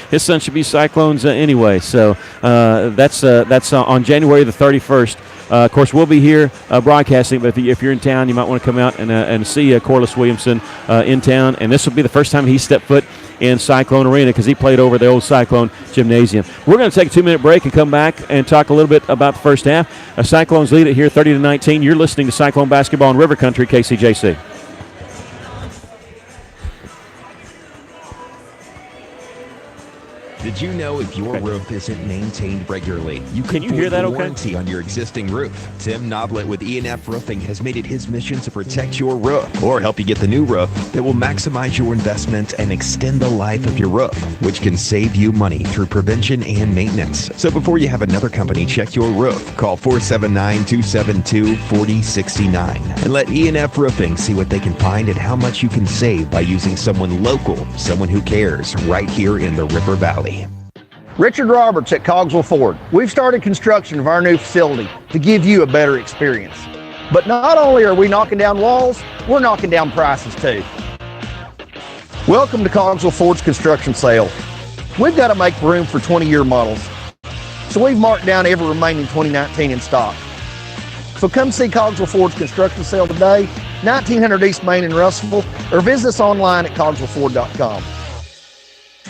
his son should be Cyclones anyway. So that's on January the 31st. Of course, we'll be here broadcasting, but if you're in town, you might want to come out and see Corliss Williamson in town. And this will be the first time he stepped foot in Cyclone Arena because he played over the old Cyclone Gymnasium. We're going to take a 2-minute break and come back and talk a little bit about the first half. Cyclones lead it here 30-19. You're listening to Cyclone Basketball in River Country, KCJC. Did you know if your roof isn't maintained regularly, you Can you hear that okay? warranty on your existing roof? Tim Noblet with E&F Roofing has made it his mission to protect your roof or help you get the new roof that will maximize your investment and extend the life of your roof, which can save you money through prevention and maintenance. So before you have another company check your roof, call 479-272-4069 and let E&F Roofing see what they can find and how much you can save by using someone local, someone who cares, right here in the River Valley. Richard Roberts at Cogswell Ford. We've started construction of our new facility to give you a better experience. But not only are we knocking down walls, we're knocking down prices too. Welcome to Cogswell Ford's construction sale. We've got to make room for 20-year models, so we've marked down every remaining 2019 in stock. So come see Cogswell Ford's construction sale today, 1900 East Main in Russellville, or visit us online at cogswellford.com.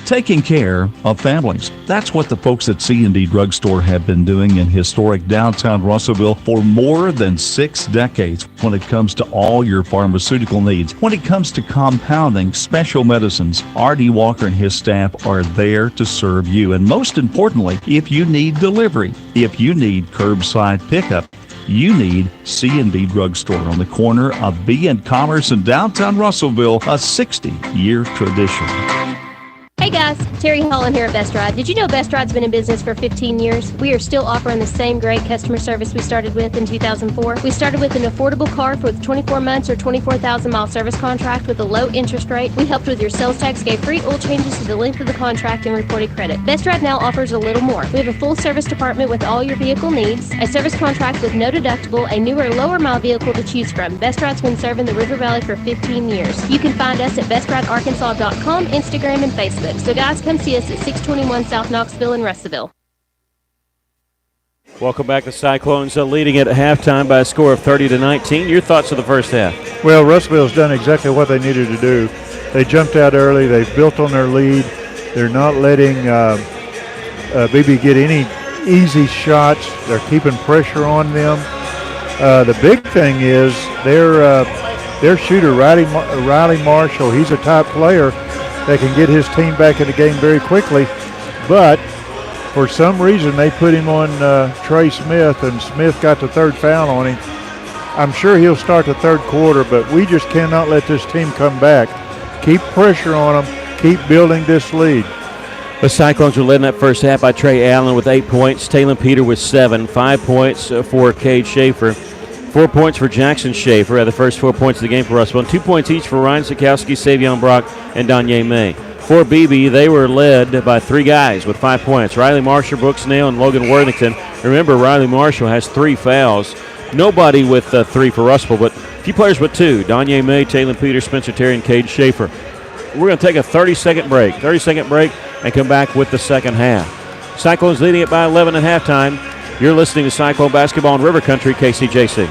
Taking care of families. That's what the folks at C&D Drugstore have been doing in historic downtown Russellville for more than 6 decades when it comes to all your pharmaceutical needs. When it comes to compounding special medicines, R.D. Walker and his staff are there to serve you. And most importantly, if you need delivery, if you need curbside pickup, you need C&D Drugstore on the corner of B and Commerce in downtown Russellville, a 60-year tradition. Hey guys, Terry Holland here at Best Ride. Did you know Best Ride's been in business for 15 years? We are still offering the same great customer service we started with in 2004. We started with an affordable car with 24 months or 24,000 mile service contract with a low interest rate. We helped with your sales tax, gave free oil changes to the length of the contract, and reported credit. Best Ride now offers a little more. We have a full service department with all your vehicle needs, a service contract with no deductible, a newer, lower mile vehicle to choose from. Best Ride's been serving the River Valley for 15 years. You can find us at BestRideArkansas.com, Instagram, and Facebook. So guys, come see us at 621 South Knoxville in Russellville. Welcome back to Cyclones, leading it at halftime by a score of 30-19. Your thoughts of the first half? Well, Russellville's done exactly what they needed to do. They jumped out early. They've built on their lead. They're not letting Beebe get any easy shots. They're keeping pressure on them. The big thing is their shooter, Riley Marshall. He's a top player. They can get his team back in the game very quickly, but for some reason they put him on Trey Smith, and Smith got the third foul on him. I'm sure he'll start the third quarter, but we just cannot let this team come back. Keep pressure on them. Keep building this lead. The Cyclones were led in that first half by Trey Allen with 8 points, Taylor Peter with 7, 5 points for Cade Schaefer, 4 points for Jackson Schaefer, had the first 4 points of the game for Russell, and 2 points each for Ryan Sikowski, Savion Brock, and Danye May. For Beebe, they were led by 3 guys with 5 points, Riley Marshall, Brooks Nail, and Logan Worthington. Remember, Riley Marshall has 3 fouls. Nobody with 3 for Russell, but a few players with 2, Danye May, Taylor Peter, Spencer Terry, and Cade Schaefer. We're going to take a 30-second break, and come back with the second half. Cyclones leading it by 11 at halftime. You're listening to Cyclone Basketball in River Country, KCJC.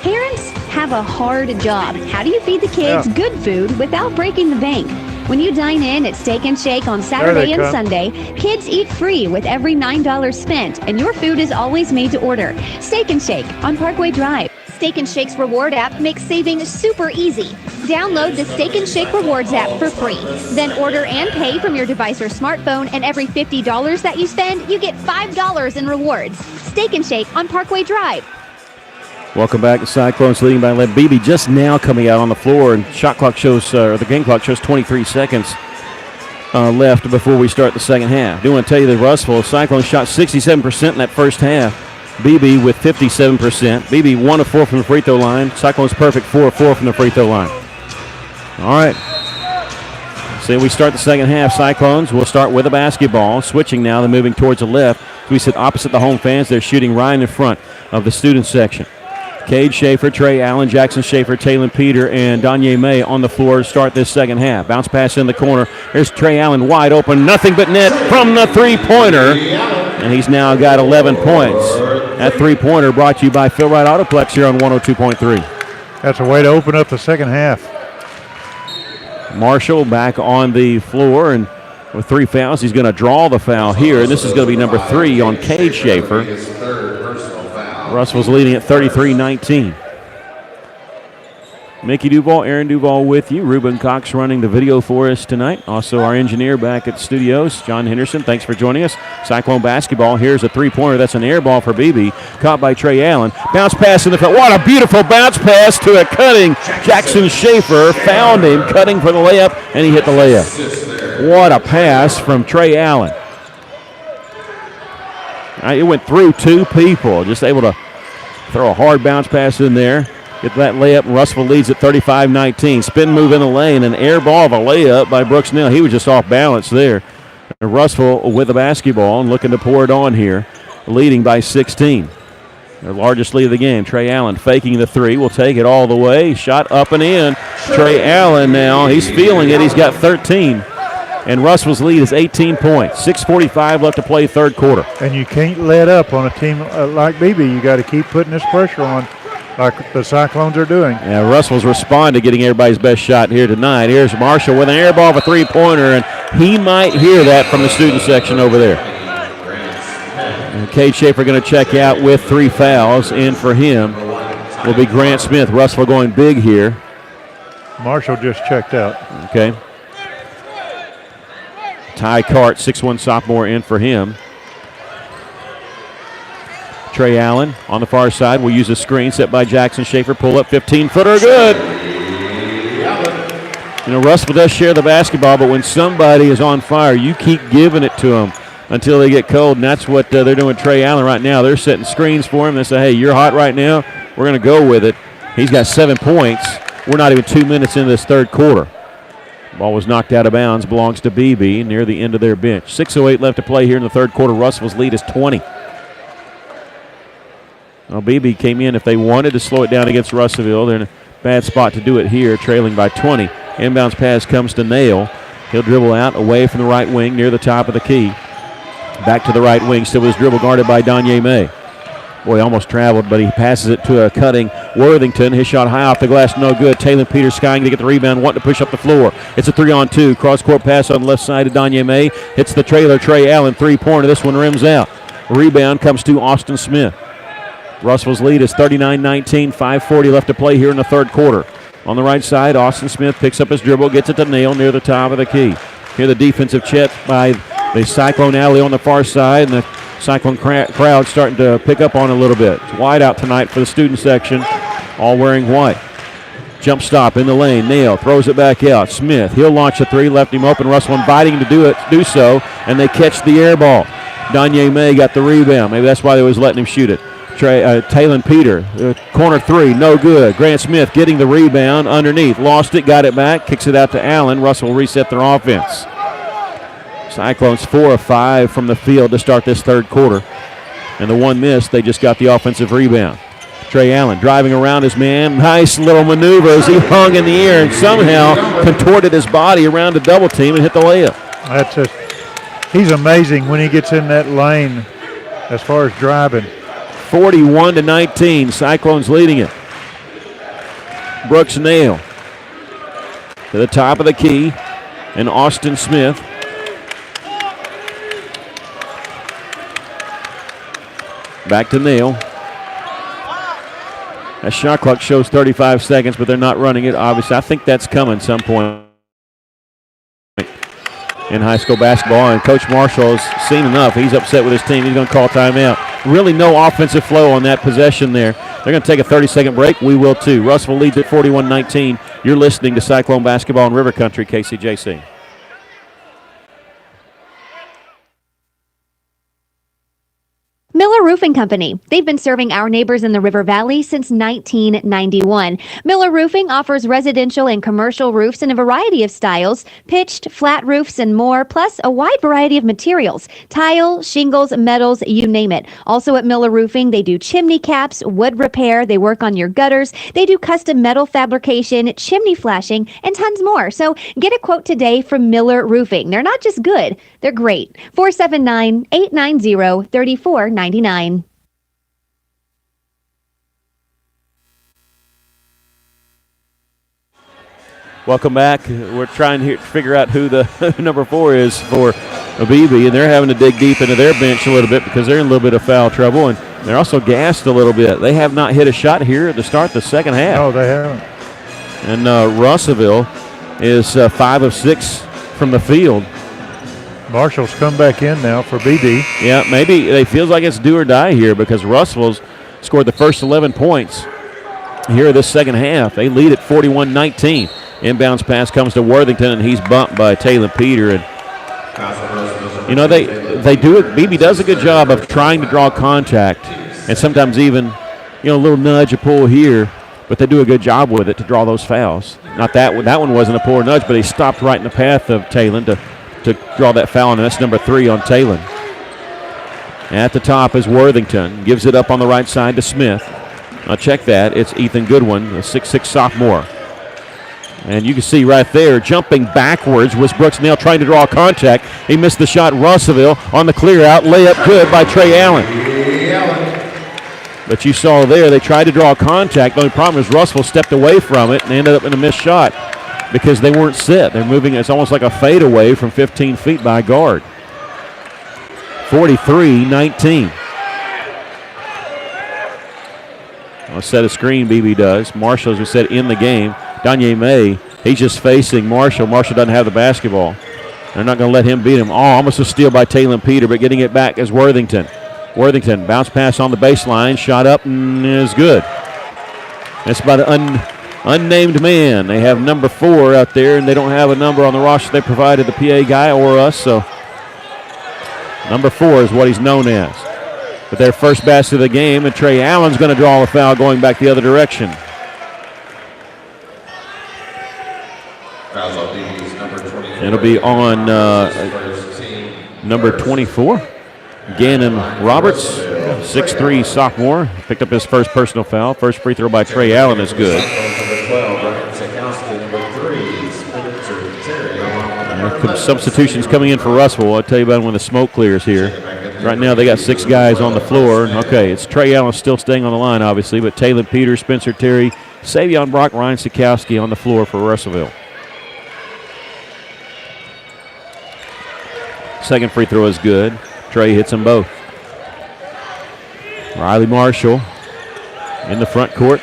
Parents have a hard job. How do you feed the kids good food without breaking the bank? When you dine in at Steak and Shake on Saturday and Sunday, kids eat free with every $9 spent, and your food is always made to order. Steak and Shake on Parkway Drive. Steak and Shake's reward app makes saving super easy. Download the Steak and Shake Rewards app for free. Then order and pay from your device or smartphone, and every $50 that you spend, you get $5 in rewards. Steak and Shake on Parkway Drive. Welcome back to Cyclones leading by 11. Beebe just now coming out on the floor, and shot clock shows, or the game clock shows 23 seconds left before we start the second half. I do want to tell you that Russellville Cyclones shot 67% in that first half. Beebe with 57%. Beebe 1 of 4 from the free throw line. Cyclones perfect 4 of 4 from the free throw line. All right. So we start the second half. Cyclones will start with a basketball. Switching now, they're moving towards the left. We sit opposite the home fans. They're shooting right in front of the student section. Cade Schaefer, Trey Allen, Jackson Schaefer, Taylor Peter, and Danye May on the floor to start this second half. Bounce pass in the corner. Here's Trey Allen wide open. Nothing but net from the three-pointer. And he's now got 11 points. That three-pointer brought to you by Phil Wright Autoplex here on 102.3. That's a way to open up the second half. Marshall back on the floor, and with 3 fouls, he's going to draw the foul here. And this is going to be number 3 on Cade Schaefer. Russell's leading at 33-19. Mickey Duval, Aaron Duval with you. Ruben Cox running the video for us tonight. Also our engineer back at the studios, John Henderson. Thanks for joining us. Cyclone basketball. Here's a three-pointer. That's an air ball for Beebe. Caught by Trey Allen. Bounce pass in the field. What a beautiful bounce pass to a cutting Jackson Schaefer. Found him cutting for the layup, and he hit the layup. What a pass from Trey Allen. It went through 2 people. Just able to throw a hard bounce pass in there. Get that layup, and Russellville leads at 35-19. Spin move in the lane, an air ball of a layup by Brooks Nell. He was just off balance there. And Russellville with the basketball and looking to pour it on here, leading by 16. Their largest lead of the game. Trey Allen faking the 3, will take it all the way. Shot up and in. Trey Allen now, he's feeling it. He's got 13. And Russellville's lead is 18 points. 6:45 left to play third quarter. And you can't let up on a team like Beebe. You got to keep putting this pressure on like the Cyclones are doing. Yeah, Russell's responded to getting everybody's best shot here tonight. Here's Marshall with an air ball of a three-pointer, and he might hear that from the student section over there. And Cade Schaefer going to check out with 3 fouls. In for him will be Grant Smith. Russellville going big here. Marshall just checked out. Okay. Ty Cart, 6'1 sophomore, in for him. Trey Allen on the far side will use a screen set by Jackson Schaefer. Pull up 15-footer, good. You know, Russell does share the basketball, but when somebody is on fire, you keep giving it to them until they get cold, and that's what they're doing with Trey Allen right now. They're setting screens for him. They say, hey, you're hot right now. We're going to go with it. He's got 7 points. We're not even 2 minutes into this third quarter. Ball was knocked out of bounds, belongs to Beebe near the end of their bench. 6:08 left to play here in the third quarter. Russell's lead is 20. Well, Beebe came in. If they wanted to slow it down against Russellville, they're in a bad spot to do it here, trailing by 20. Inbounds pass comes to Nail. He'll dribble out away from the right wing near the top of the key. Back to the right wing, still with his dribble guarded by Danye May. Boy, almost traveled, but he passes it to a cutting Worthington. His shot high off the glass, no good. Taylor Peters skying to get the rebound, wanting to push up the floor. It's a 3-on-2. Cross-court pass on the left side of Danye May. Hits the trailer, Trey Allen, three-pointer. This one rims out. Rebound comes to Austin Smith. Russell's lead is 39-19, 5:40 left to play here in the third quarter. On the right side, Austin Smith picks up his dribble, gets it to Nail near the top of the key. Here the defensive check by the Cyclone alley on the far side, and the Cyclone crowd starting to pick up on it a little bit. It's wide out tonight for the student section, all wearing white. Jump stop in the lane. Nail throws it back out. Smith, he'll launch a three, left him open. Russell inviting him to do so, and they catch the air ball. Danye May got the rebound. Maybe that's why they was letting him shoot it. Taylor Peter, corner three, no good. Grant Smith getting the rebound underneath. Lost it, got it back, kicks it out to Allen. Russell will reset their offense. Cyclones 4 of 5 from the field to start this third quarter. And the one miss, they just got the offensive rebound. Trey Allen driving around his man. Nice little maneuver as he hung in the air and somehow contorted his body around a double team and hit the layup. He's amazing when he gets in that lane as far as driving. 41-19, Cyclones leading it. Brooks Nail to the top of the key, and Austin Smith. Back to Nail. That shot clock shows 35 seconds, but they're not running it. Obviously, I think that's coming some point in high school basketball, and Coach Marshall has seen enough. He's upset with his team. He's going to call timeout. Really no offensive flow on that possession there. They're going to take a 30-second break. We will too. Russell leads at 41-19. You're listening to Cyclone Basketball in River Country, KCJC. Miller Roofing Company. They've been serving our neighbors in the River Valley since 1991. Miller Roofing offers residential and commercial roofs in a variety of styles, pitched, flat roofs, and more, plus a wide variety of materials, tile, shingles, metals, you name it. Also at Miller Roofing, they do chimney caps, wood repair, they work on your gutters, they do custom metal fabrication, chimney flashing, and tons more. So get a quote today from Miller Roofing. They're not just good, they're great. 479-890-3499. Welcome back. We're trying to figure out who the number 4 is for Beebe, and they're having to dig deep into their bench a little bit because they're in a little bit of foul trouble, and they're also gassed a little bit. They have not hit a shot here to start the second half. No, they haven't. And Russellville is 5 of 6 from the field. Marshall's come back in now for BD. Yeah, maybe it feels like it's do or die here because Russell's scored the first 11 points here this second half. They lead at 41-19. Inbounds pass comes to Worthington, and he's bumped by Taylor Peter. And you know, they do it. BB does a good job of trying to draw contact, and sometimes even, you know, a little nudge, a pull here, but they do a good job with it to draw those fouls. Not that one wasn't a poor nudge, but he stopped right in the path of Taylor to draw that foul, and that's number 3 on Taylor. At the top is Worthington. Gives it up on the right side to Smith. Now check that. It's Ethan Goodwin, a 6'6 sophomore. And you can see right there, jumping backwards was Brooks Nail trying to draw contact. He missed the shot. Russellville on the clear out. Layup good by Trey Allen. But you saw there, they tried to draw contact. The only problem is Russellville stepped away from it and ended up in a missed shot because they weren't set. They're moving. It's almost like a fadeaway from 15 feet by a guard. 43-19. I'll set a screen, BB does. Marshall, as we said, in the game. Danye May, he's just facing Marshall. Marshall doesn't have the basketball. They're not going to let him beat him. Oh, almost a steal by Taylor Peter, but getting it back is Worthington. Worthington, bounce pass on the baseline, shot up and is good. That's by the unnamed man. They have number 4 out there, and they don't have a number on the roster they provided the PA guy or us, so number 4 is what he's known as. But their first basket of the game, and Trey Allen's going to draw a foul going back the other direction. It'll be on number 24. Gannon Roberts, 6'3" sophomore, picked up his first personal foul. First free throw by Trey Allen is good. Substitutions coming in for Russell. I'll tell you about when the smoke clears here. Right now they got 6 guys on the floor. Okay, it's Trey Allen still staying on the line, obviously, but Taylor Peters, Spencer Terry, Savion Brock, Ryan Sikowski on the floor for Russellville. Second free throw is good. Trey hits them both. Riley Marshall in the front court.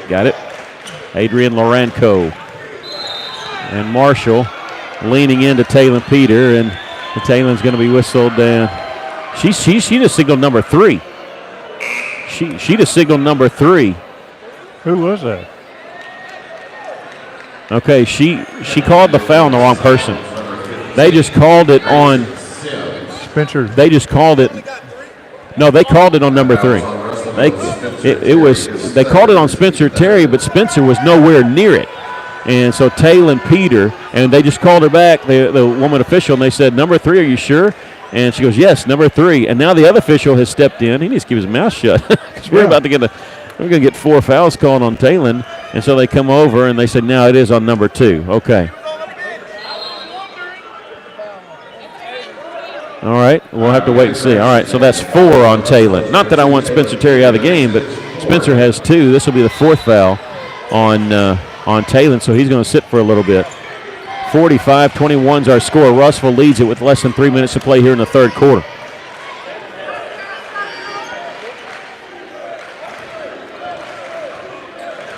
Got it. Adrian Lorenco. And Marshall leaning into Taylor Peter, and Taylor's going to be whistled. She just signaled number 3. She just signaled number 3. Who was that? Okay, she called the foul on the wrong person. They just called it on Spencer. They just called it. No, they called it on number 3. They called it on Spencer Terry, but Spencer was nowhere near it. And so Taylor and Peter, and they just called her back, the woman official, and they said, number 3, are you sure? And she goes, yes, number 3. And now the other official has stepped in. He needs to keep his mouth shut because we're about to get we're going to get 4 fouls called on Taylor. And so they come over and they said, no, it is on number 2. Okay. All right, we'll have to wait and see. All right, so that's 4 on Taylor. Not that I want Spencer Terry out of the game, but Spencer has 2. This will be the 4th foul on Taylor, so he's going to sit for a little bit. 45-21 is our score. Russell leads it with less than 3 minutes to play here in the third quarter.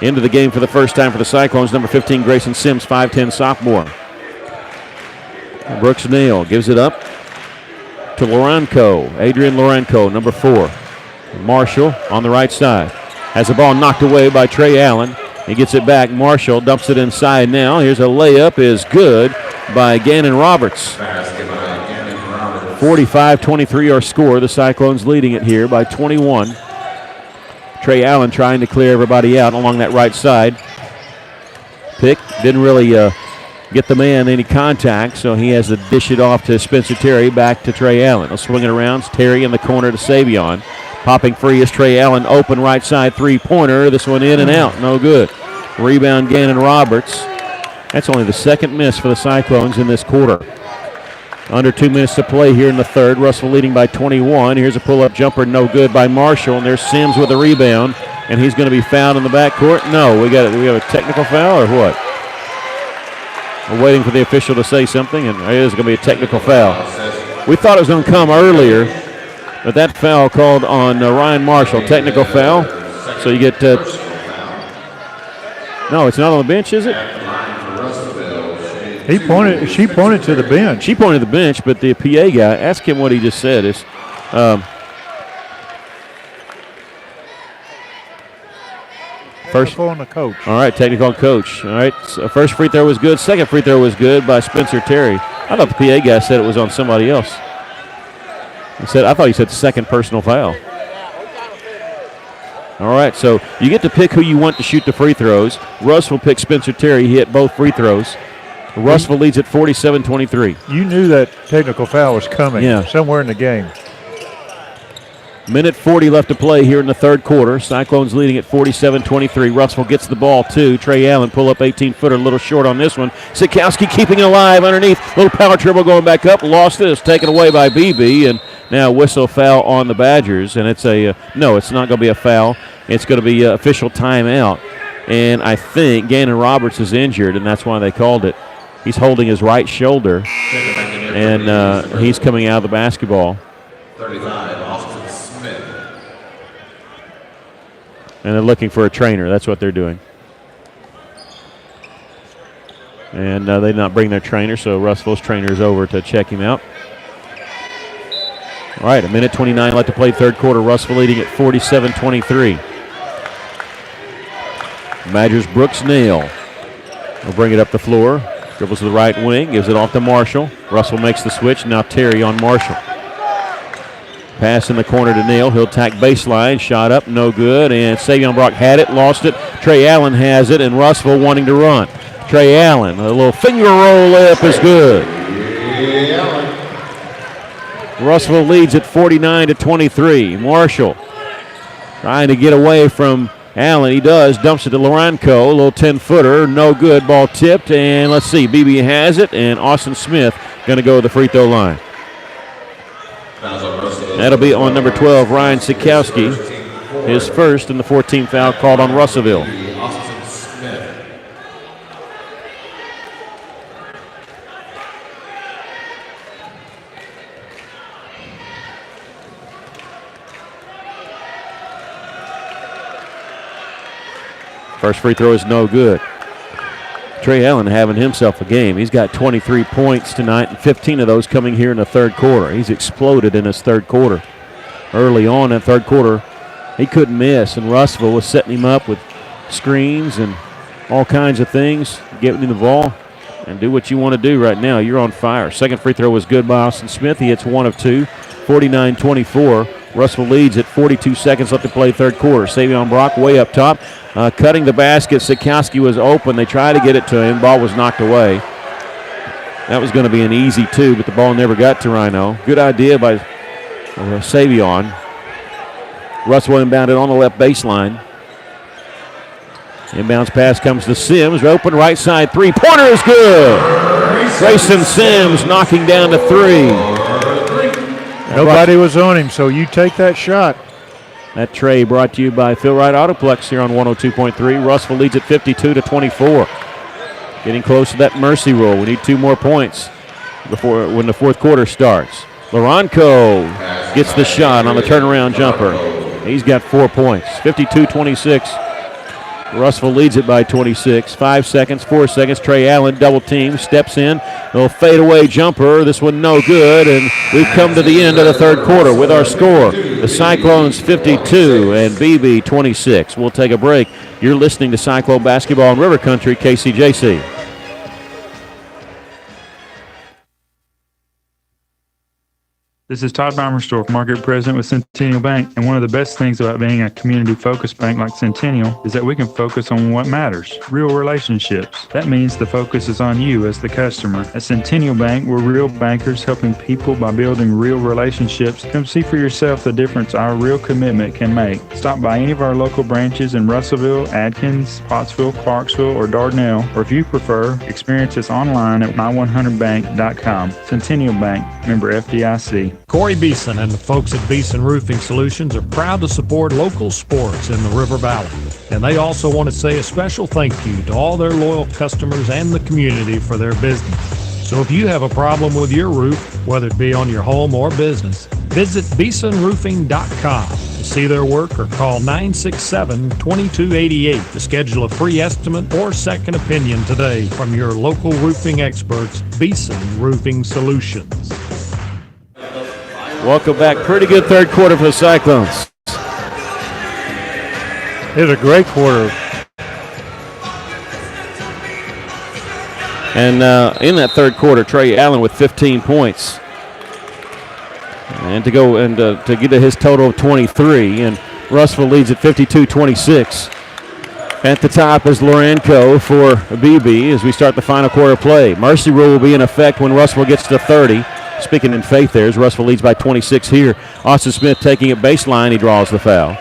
Into the game for the first time for the Cyclones, number 15, Grayson Sims, 5'10" sophomore. Brooks Nail gives it up to Lorenco, Adrian Lorenco, number 4. Marshall on the right side. Has the ball knocked away by Trey Allen. He gets it back. Marshall dumps it inside now. Here's a layup, is good by Gannon Roberts. 45-23 our score. The Cyclones leading it here by 21. Trey Allen trying to clear everybody out along that right side. Pick didn't really get the man any contact, so he has to dish it off to Spencer Terry, back to Trey Allen. He'll swing it around. It's Terry in the corner to Savion. Popping free is Trey Allen, open right side three-pointer. This one in and out, no good. Rebound Gannon Roberts. That's only the second miss for the Cyclones in this quarter. Under 2 minutes to play here in the third. Russell leading by 21. Here's a pull-up jumper, no good by Marshall. And there's Sims with a rebound, and he's going to be fouled in the backcourt. No, we have a technical foul or what? We're waiting for the official to say something, and it is going to be a technical foul. We thought it was going to come earlier, but that foul called on Ryan Marshall, technical foul. So you get no, it's not on the bench, is it? She pointed to the bench. She pointed to the bench, but the PA guy, ask him what he just said. Is first on the coach. All right, technical coach. All right, so first free throw was good. Second free throw was good by Spencer Terry. I thought the PA guy said it was on somebody else. I thought he said second personal foul. All right, so you get to pick who you want to shoot the free throws. Russ will pick Spencer Terry. He hit both free throws. Russell leads at 47-23. You knew that technical foul was coming somewhere in the game. Minute 40 left to play here in the third quarter. Cyclones leading at 47-23. Russell gets the ball too. Trey Allen pull up 18-footer, a little short on this one. Sikowski keeping it alive underneath. Little power dribble going back up. Lost it. It's taken away by Beebe, and now whistle foul on the Badgers. And it's no, it's not going to be a foul. It's going to be official timeout. And I think Gannon Roberts is injured, and that's why they called it. He's holding his right shoulder, and he's coming out of the basketball. 35, Austin Smith. And they're looking for a trainer. That's what they're doing. And they did not bring their trainer, so Russell's trainer is over to check him out. All right, 1:29 left to play third quarter. Russell leading at 47-23. Badgers Brooks Nail will bring it up the floor. Dribbles to the right wing, gives it off to Marshall. Russell makes the switch, now Terry on Marshall. Pass in the corner to Nail. He'll attack baseline. Shot up, no good. And Savion Brock had it, lost it. Trey Allen has it, and Russell wanting to run. Trey Allen, a little finger roll layup is good. Russell leads at 49-23. Marshall trying to get away from Allen. He does. Dumps it to Loranco. A little 10-footer. No good. Ball tipped. And let's see. Beebe has it. And Austin Smith going to go to the free throw line. That'll be on number 12, Ryan Sikowski. His first and the 14th foul called on Russellville. First free throw is no good. Trey Allen having himself a game. He's got 23 points tonight, and 15 of those coming here in the third quarter. He's exploded in his third quarter. Early on in the third quarter, he couldn't miss, and Russellville was setting him up with screens and all kinds of things, giving him the ball. And do what you want to do right now. You're on fire. Second free throw was good by Austin Smith. He hits 1 of 2, 49-24. Russell leads at 42 seconds left to play third quarter. Savion Brock way up top. Cutting the basket. Sikowski was open. They tried to get it to him. Ball was knocked away. That was going to be an easy 2, but the ball never got to Rhino. Good idea by Savion. Russell inbounded on the left baseline. Inbounds pass comes to Sims. Open right side. Three-pointer is good. Grayson Sims knocking down the 3. Nobody was on him, so you take that shot. That tray brought to you by Phil Wright Autoplex here on 102.3. Russell leads at 52-24. Getting close to that mercy roll. We need 2 more points before when the fourth quarter starts. Loranco gets the shot on the turnaround jumper. He's got 4 points. 52-26. Russell leads it by 26. 5 seconds, 4 seconds. Trey Allen double team, steps in. A little fadeaway jumper. This one no good. And we've come to the end of the third quarter with our score. The Cyclones 52 and Beebe 26. We'll take a break. You're listening to Cyclone Basketball in River Country, KCJC. This is Todd Baumersdorf, Market President with Centennial Bank, and one of the best things about being a community-focused bank like Centennial is that we can focus on what matters, real relationships. That means the focus is on you as the customer. At Centennial Bank, we're real bankers helping people by building real relationships. Come see for yourself the difference our real commitment can make. Stop by any of our local branches in Russellville, Adkins, Pottsville, Clarksville, or Dardanelle, or if you prefer, experience us online at my100bank.com. Centennial Bank, member FDIC. Corey Beeson and the folks at Beeson Roofing Solutions are proud to support local sports in the River Valley. And they also want to say a special thank you to all their loyal customers and the community for their business. So if you have a problem with your roof, whether it be on your home or business, visit BeesonRoofing.com to see their work or call 967-2288 to schedule a free estimate or second opinion today from your local roofing experts, Beeson Roofing Solutions. Welcome back. Pretty good third quarter for the Cyclones. It was a great quarter. And in that third quarter, Trey Allen with 15 points. And to go and to get to his total of 23. And Russellville leads at 52-26. At the top is Loranco for Beebe as we start the final quarter play. Mercy rule will be in effect when Russellville gets to 30. Speaking in faith there, as Russellville leads by 26 here. Austin Smith taking it baseline, he draws the foul.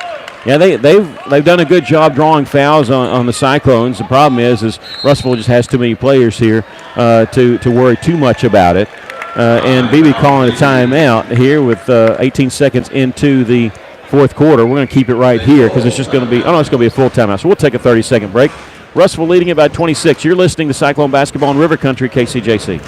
Yeah, they've done a good job drawing fouls on the Cyclones. The problem is Russellville just has too many players here to worry too much about it. And Beebe calling a timeout here with 18 seconds into the fourth quarter. We're going to keep it right here because it's just going to be, it's going to be a full timeout. So we'll take a 30-second break. Russellville leading it by 26. You're listening to Cyclone Basketball in River Country, KCJC.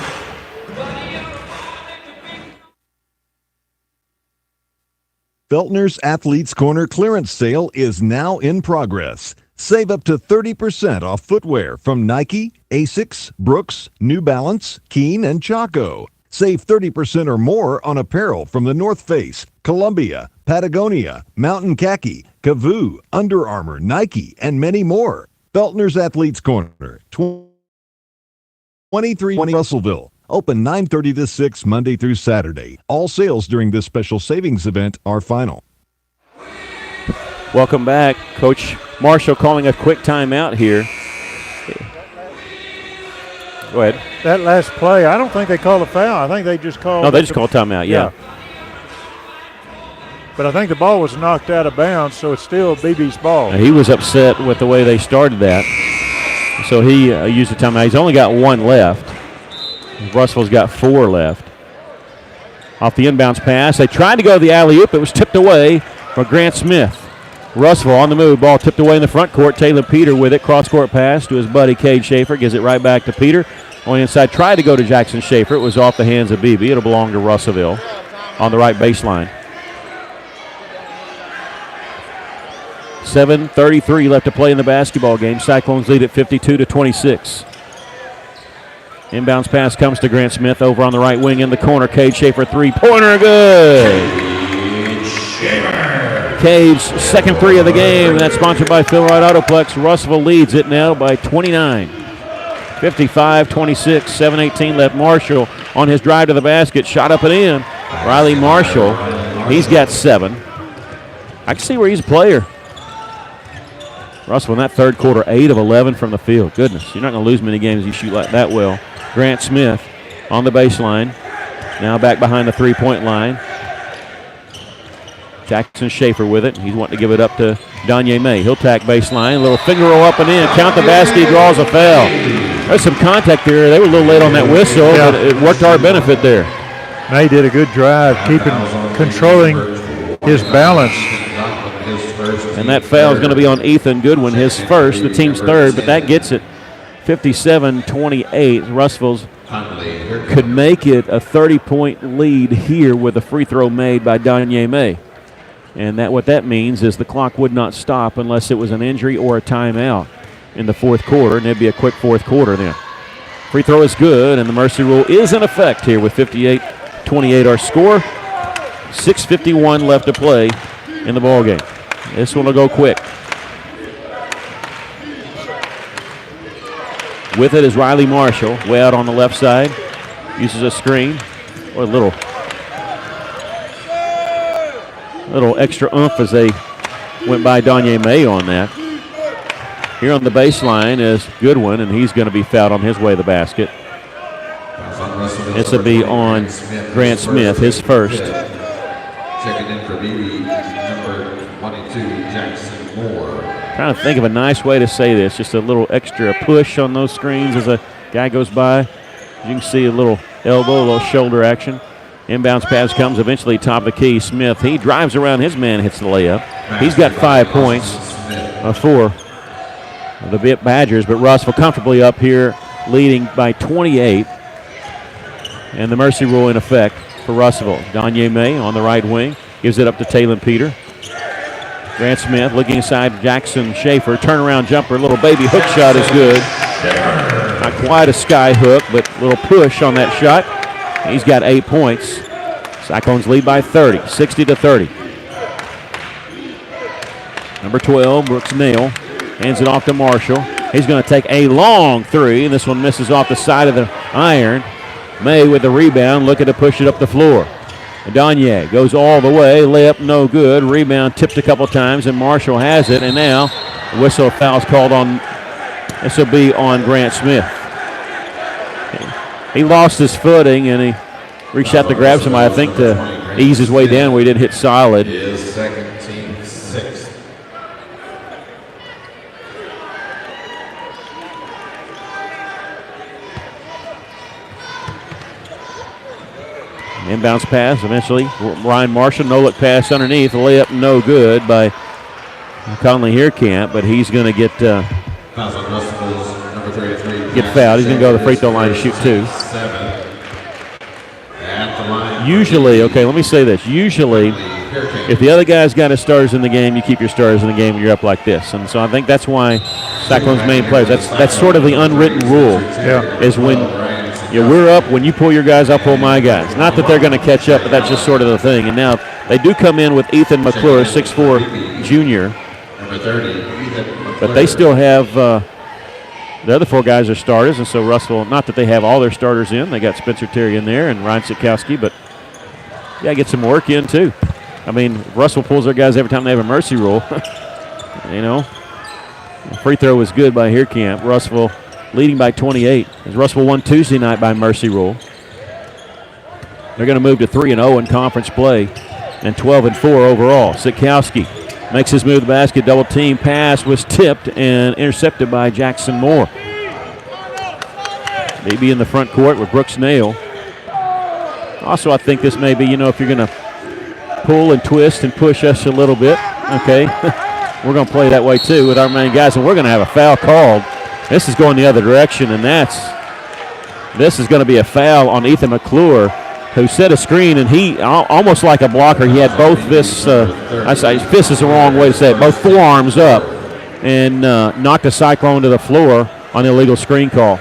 Feltner's Athletes Corner clearance sale is now in progress. Save up to 30% off footwear from Nike, Asics, Brooks, New Balance, Keen, and Chaco. Save 30% or more on apparel from The North Face, Columbia, Patagonia, Mountain Khaki, Kavoo, Under Armour, Nike, and many more. Feltner's Athletes Corner, 2320 Russellville. Open 9:30 to 6 Monday through Saturday. All sales during this special savings event are final. Welcome back. Coach Marshall calling a quick timeout here. Go ahead. That last play, I don't think they called a foul. I think they just called. No, they just called timeout, yeah. But I think the ball was knocked out of bounds, so it's still Beebe's ball. He was upset with the way they started that. So he used the timeout. He's only got one left. Russell's got 4 left. Off the inbounds pass. They tried to go to the alley-oop. It was tipped away for Grant Smith. Russell on the move. Ball tipped away in the front court. Taylor Peter with it. Cross-court pass to his buddy Cade Schaefer. Gives it right back to Peter. On the inside. Tried to go to Jackson Schaefer. It was off the hands of Beebe. It'll belong to Russellville on the right baseline. 7:33 left to play in the basketball game. Cyclones lead at 52-26. Inbounds pass comes to Grant Smith over on the right wing in the corner. Cade Schaefer three-pointer, good. Cade's second three of the game, and that's sponsored by Phil Wright Autoplex. Russellville leads it now by 29. 55-26, 7:18 left. Marshall on his drive to the basket, shot up and in. Riley Marshall, he's got 7. I can see where he's a player. Russell in that third quarter, 8 of 11 from the field. Goodness, you're not going to lose many games if you shoot like that well. Grant Smith on the baseline. Now back behind the three-point line. Jackson Schaefer with it. He's wanting to give it up to Danye May. He'll tack baseline. A little finger roll up and in. Count the basket. He draws a foul. There's some contact there. They were a little late on that whistle, but it worked to our benefit there. May did a good drive, controlling his balance. And that foul is going to be on Ethan Goodwin, his first, the team's third, but that gets it 57-28. Russellville could make it a 30-point lead here with a free throw made by Danye May. And what that means is the clock would not stop unless it was an injury or a timeout in the fourth quarter, and it'd be a quick fourth quarter then. Free throw is good, and the mercy rule is in effect here with 58-28 our score. 6:51 left to play in the ball game. This one will go quick. With it is Riley Marshall, way out on the left side. Uses a screen. Or a little extra oomph as they went by Danye May on that. Here on the baseline is Goodwin, and he's going to be fouled on his way to the basket. It's a be on Grant Smith, his first. Checking in for Beebe, number 22, Jackson Moore. Trying to think of a nice way to say this. Just a little extra push on those screens as a guy goes by. You can see a little elbow, a little shoulder action. Inbounds pass comes eventually top of the key. Smith, he drives around his man, hits the layup. He's got 5 points for the Badgers, but Russellville comfortably up here, leading by 28. And the mercy rule in effect for Russellville. Danye May on the right wing gives it up to Taylor Peter. Grant Smith looking inside Jackson Schaefer. Turnaround jumper, a little baby hook shot is good. Not quite a sky hook, but a little push on that shot. He's got 8 points. Cyclones lead by 30, 60-30. Number 12, Brooks Nail, hands it off to Marshall. He's going to take a long three, and this one misses off the side of the iron. May with the rebound, looking to push it up the floor. Danye goes all the way, layup no good. Rebound tipped a couple times, and Marshall has it. And now, whistle foul's called on. This will be on Grant Smith. He lost his footing, and he reached out to grab somebody, I think, to ease his way down where he didn't hit solid. His second, team sixth. Inbounds pass eventually. Ryan Marshall, no-look pass underneath. A layup no good by Conley Heerkamp, but he's going to get fouled. He's going to go to the free throw line to shoot 2. Usually, okay, let me say this. Usually if the other guy's got his starters in the game, you keep your starters in the game when you're up like this. And so I think that's why Cyclones' main players, that's sort of the unwritten rule, is when we're up, when you pull your guys, I'll pull my guys. Not that they're going to catch up, but that's just sort of the thing. And now they do come in with Ethan McClure, 6'4", junior. Number 30, Ethan McClure. But they still have the other 4 guys are starters, and so Russell, not that they have all their starters in. They got Spencer Terry in there and Ryan Sikowski, but get some work in too. I mean, Russell pulls their guys every time they have a mercy rule. The free throw was good by Heerkamp. Russell leading by 28. As Russell won Tuesday night by mercy rule. They're going to move to 3-0 in conference play and 12-4 overall. Sikowski makes his move to the basket. Double team pass was tipped and intercepted by Jackson Moore. Beebe in the front court with Brooks Nail. Also, I think this may be, if you're going to pull and twist and push us a little bit, okay, we're going to play that way too with our main guys, and we're going to have a foul called. This is going the other direction, and this is going to be a foul on Ethan McClure, who set a screen, and he, almost like a blocker, he had both fists, fist is the wrong way to say it, both forearms up, and knocked a Cyclone to the floor on the illegal screen call.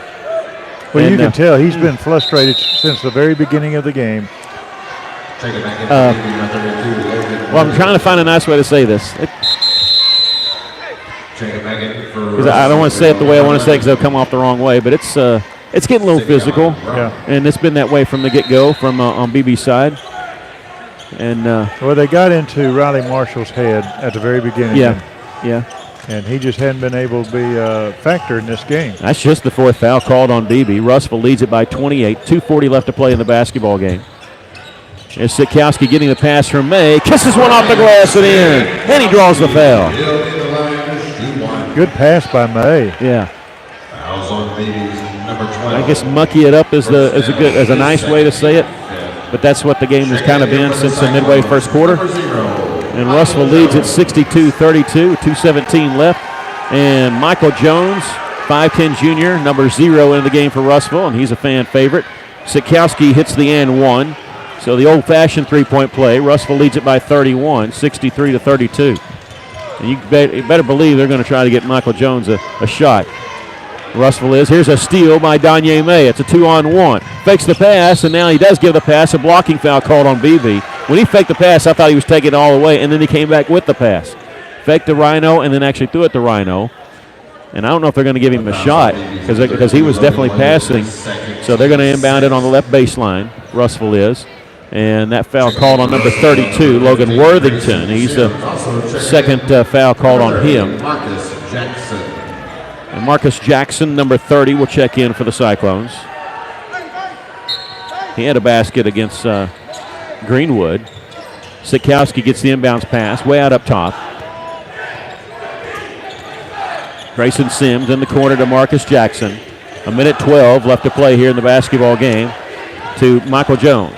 Well, you can tell he's been frustrated since the very beginning of the game. Well, I'm trying to find a nice way to say this. I don't want to say it the way I want to say it because it'll come off the wrong way, but it's getting a little physical, and it's been that way from the get-go from on Beebe's side. And well, they got into Riley Marshall's head at the very beginning. Yeah. And he just hadn't been able to be a factor in this game. That's just the 4th foul called on Beebe. Russell leads it by 28. 2:40 left to play in the basketball game. There's Sikowski getting the pass from May. Kisses one off the glass and in. And he draws the foul. Good pass by May. Yeah. Fouls on Beebe's number 12. I guess mucky it up is a nice way to say it. But that's what the game has kind of been since the midway first quarter. And Russell leads at 62-32, 2:17 left. And Michael Jones, 5'10 junior, number 0 in the game for Russell, and he's a fan favorite. Sikowski hits the and one. So the old-fashioned three-point play. Russell leads it by 31, 63-32. And you better believe they're going to try to get Michael Jones a shot. Russell is. Here's a steal by Danye May. It's a 2-on-1. Fakes the pass, and now he does give the pass. A blocking foul called on Beebe. When he faked the pass, I thought he was taking it all the way, and then he came back with the pass. Faked the Rhino, and then actually threw it to Rhino. And I don't know if they're going to give him a shot because he was definitely passing. So they're going to inbound it on the left baseline. Russell is. And that foul called on number 32, Logan Worthington. He's the second foul called on him. And Marcus Jackson, number 30, will check in for the Cyclones. He had a basket against Greenwood. Sikowski gets the inbounds pass way out up top. Grayson Sims in the corner to Marcus Jackson. 1:12 left to play here in the basketball game to Michael Jones.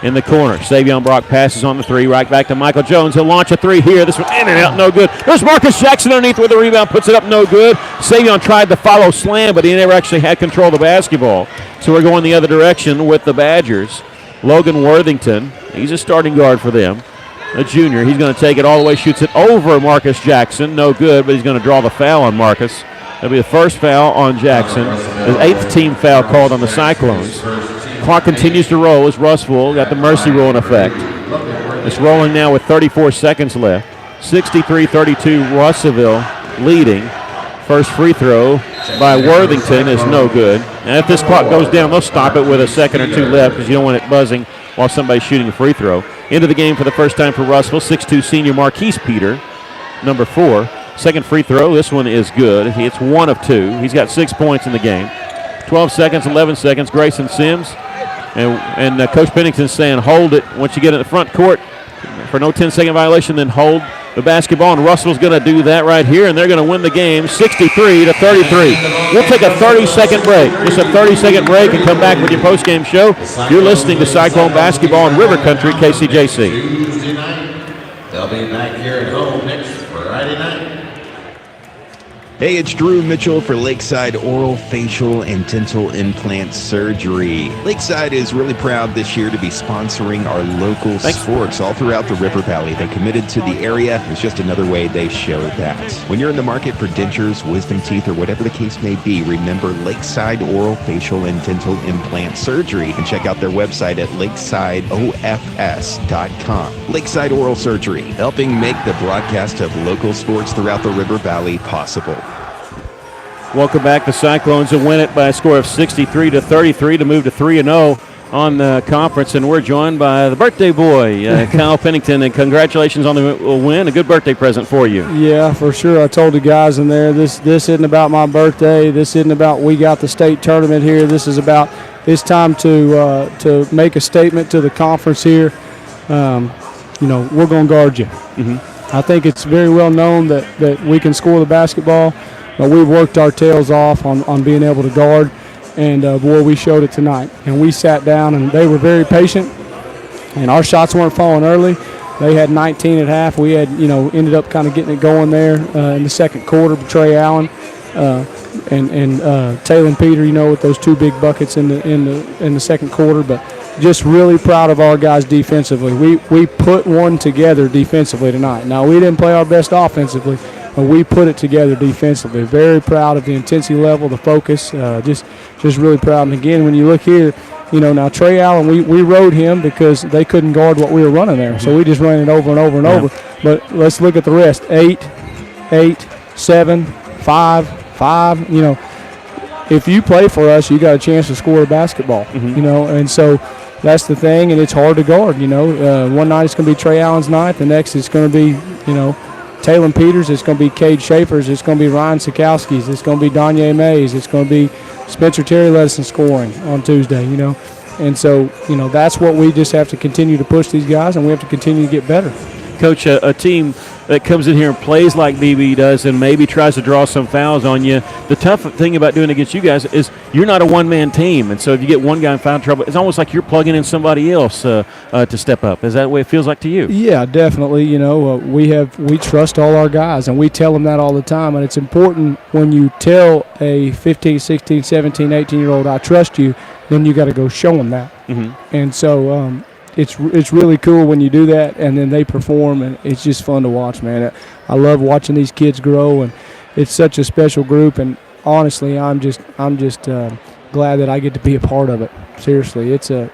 In the corner, Savion Brock passes on the 3, right back to Michael Jones. He'll launch a 3 here. This one in and out, no good. There's Marcus Jackson underneath with the rebound, puts it up, no good. Savion tried to follow slam, but he never actually had control of the basketball. So we're going the other direction with the Badgers. Logan Worthington, he's a starting guard for them. A junior, he's going to take it all the way, shoots it over Marcus Jackson. No good, but he's going to draw the foul on Marcus. That'll be the first foul on Jackson. The 8th team foul called on the Cyclones. Clock continues to roll as Russell got the mercy rule in effect. It's rolling now with 34 seconds left. 63-32, Russellville leading. First free throw by Worthington is no good. And if this clock goes down, they'll stop it with a second or 2 left because you don't want it buzzing while somebody's shooting a free throw. Into the game for the first time for Russellville, 6'2 senior Marquise Peter, number 4. Second free throw, this one is good. It's 1 of 2. He's got 6 points in the game. 12 seconds, 11 seconds, Grayson Sims. And Coach Pennington's saying hold it once you get in the front court for no 10-second violation, then hold the basketball. And Russell's going to do that right here, and they're going to win the game 63-33. We'll take a 30-second break. Just a 30-second break and come back with your post-game show. You're listening to Cyclone Basketball in River Country, KCJC. Tuesday night. They'll be back here at home next Friday night. Hey, it's Drew Mitchell for Lakeside Oral, Facial, and Dental Implant Surgery. Lakeside is really proud this year to be sponsoring our local sports all throughout the River Valley. They committed to the area. It's just another way they showed that. When you're in the market for dentures, wisdom teeth, or whatever the case may be, remember Lakeside Oral, Facial, and Dental Implant Surgery, and check out their website at lakesideofs.com. Lakeside Oral Surgery, helping make the broadcast of local sports throughout the River Valley possible. Welcome back. The Cyclones will win it by a score of 63-33 to move to 3-0 on the conference, and we're joined by the birthday boy, Kyle Pennington, and congratulations on the win. A good birthday present for you. Yeah, for sure. I told the guys in there, this isn't about my birthday. This isn't about we got the state tournament here. This is about it's time to make a statement to the conference here. We're going to guard you. Mm-hmm. I think it's very well known that we can score the basketball. But we've worked our tails off on being able to guard, and boy, we showed it tonight. And we sat down, and they were very patient, and our shots weren't falling early. They had 19 at half. We had, ended up kind of getting it going there in the second quarter. Trey Allen and Taylor Peter, with those two big buckets in the second quarter. But just really proud of our guys defensively. We put one together defensively tonight. Now we didn't play our best offensively, but we put it together defensively. Very proud of the intensity level, the focus, just really proud. And again, when you look here, now Trey Allen, we rode him because they couldn't guard what we were running there. So we just ran it over and over and over. But let's look at the rest. 8, 7, 5. If you play for us, you got a chance to score a basketball, and so that's the thing, and it's hard to guard, One night it's going to be Trey Allen's night. The next it's going to be, Taylor Peters, it's going to be Cade Schaefer's, it's going to be Ryan Sikowski's, it's going to be Danye Mays, it's going to be Spencer Terry Ledison scoring on Tuesday, And so, that's what we just have to continue to push these guys, and we have to continue to get better. Coach, a team that comes in here and plays like Beebe does and maybe tries to draw some fouls on you, the tough thing about doing it against you guys is you're not a one-man team. And so if you get one guy in foul trouble, it's almost like you're plugging in somebody else to step up. Is that the way it feels like to you? Yeah, definitely. We trust all our guys, and we tell them that all the time. And it's important when you tell a 15, 16, 17, 18-year-old, I trust you, then you got to go show them that. Mm-hmm. And so it's really cool when you do that, and then they perform, and it's just fun to watch, man. I love watching these kids grow, and it's such a special group. And honestly, I'm just glad that I get to be a part of it. Seriously, it's a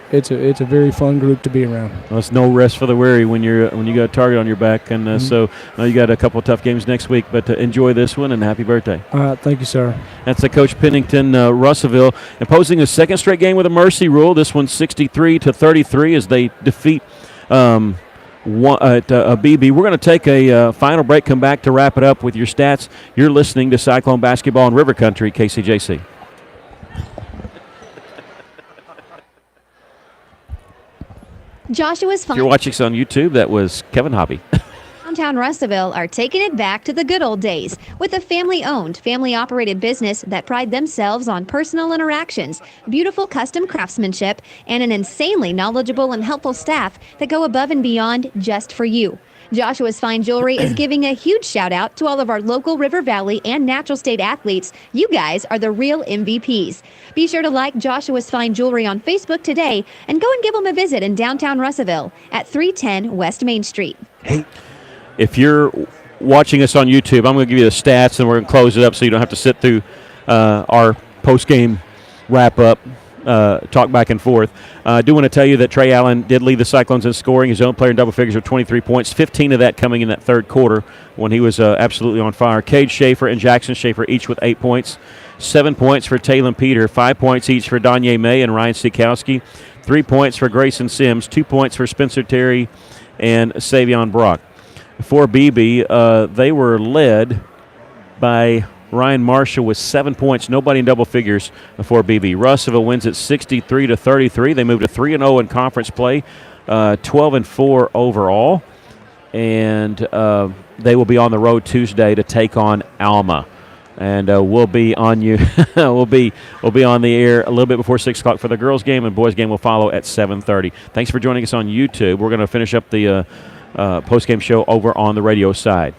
very fun group to be around. Well, it's no rest for the weary when you got a target on your back, and so you got a couple of tough games next week. But enjoy this one, and happy birthday! All right, thank you, sir. That's the Coach Pennington, Russellville, imposing a second straight game with a mercy rule. This one's 63-33 as they defeat Beebe. We're going to take a final break. Come back to wrap it up with your stats. You're listening to Cyclone Basketball in River Country, KCJC. Joshua's If you're watching us on YouTube, that was Kevin Hobby. Downtown Russellville are taking it back to the good old days with a family-owned, family-operated business that pride themselves on personal interactions, beautiful custom craftsmanship, and an insanely knowledgeable and helpful staff that go above and beyond just for you. Joshua's Fine Jewelry is giving a huge shout out to all of our local River Valley and Natural State athletes. You guys are the real MVPs. Be sure to like Joshua's Fine Jewelry on Facebook today and go and give them a visit in downtown Russellville at 310 West Main Street. Hey, if you're watching us on YouTube, I'm going to give you the stats and we're going to close it up so you don't have to sit through our post-game wrap-up. Talk back and forth. I do want to tell you that Trey Allen did lead the Cyclones in scoring. His own player in double figures with 23 points, 15 of that coming in that third quarter when he was absolutely on fire. Cade Schaefer and Jackson Schaefer each with 8 points. 7 points for Taylor Peter, 5 points each for Danye May and Ryan Sikowski, 3 points for Grayson Sims, 2 points for Spencer Terry and Savion Brock. For Beebe, they were led by Ryan Marshall with 7 points. Nobody in double figures for Beebe. Russellville wins at 63-33. They moved to 3-0 in conference play, 12-4 overall, and they will be on the road Tuesday to take on Alma. And we'll be on you. we'll be on the air a little bit before 6 o'clock for the girls' game, and boys' game will follow at 7:30. Thanks for joining us on YouTube. We're going to finish up the post-game show over on the radio side.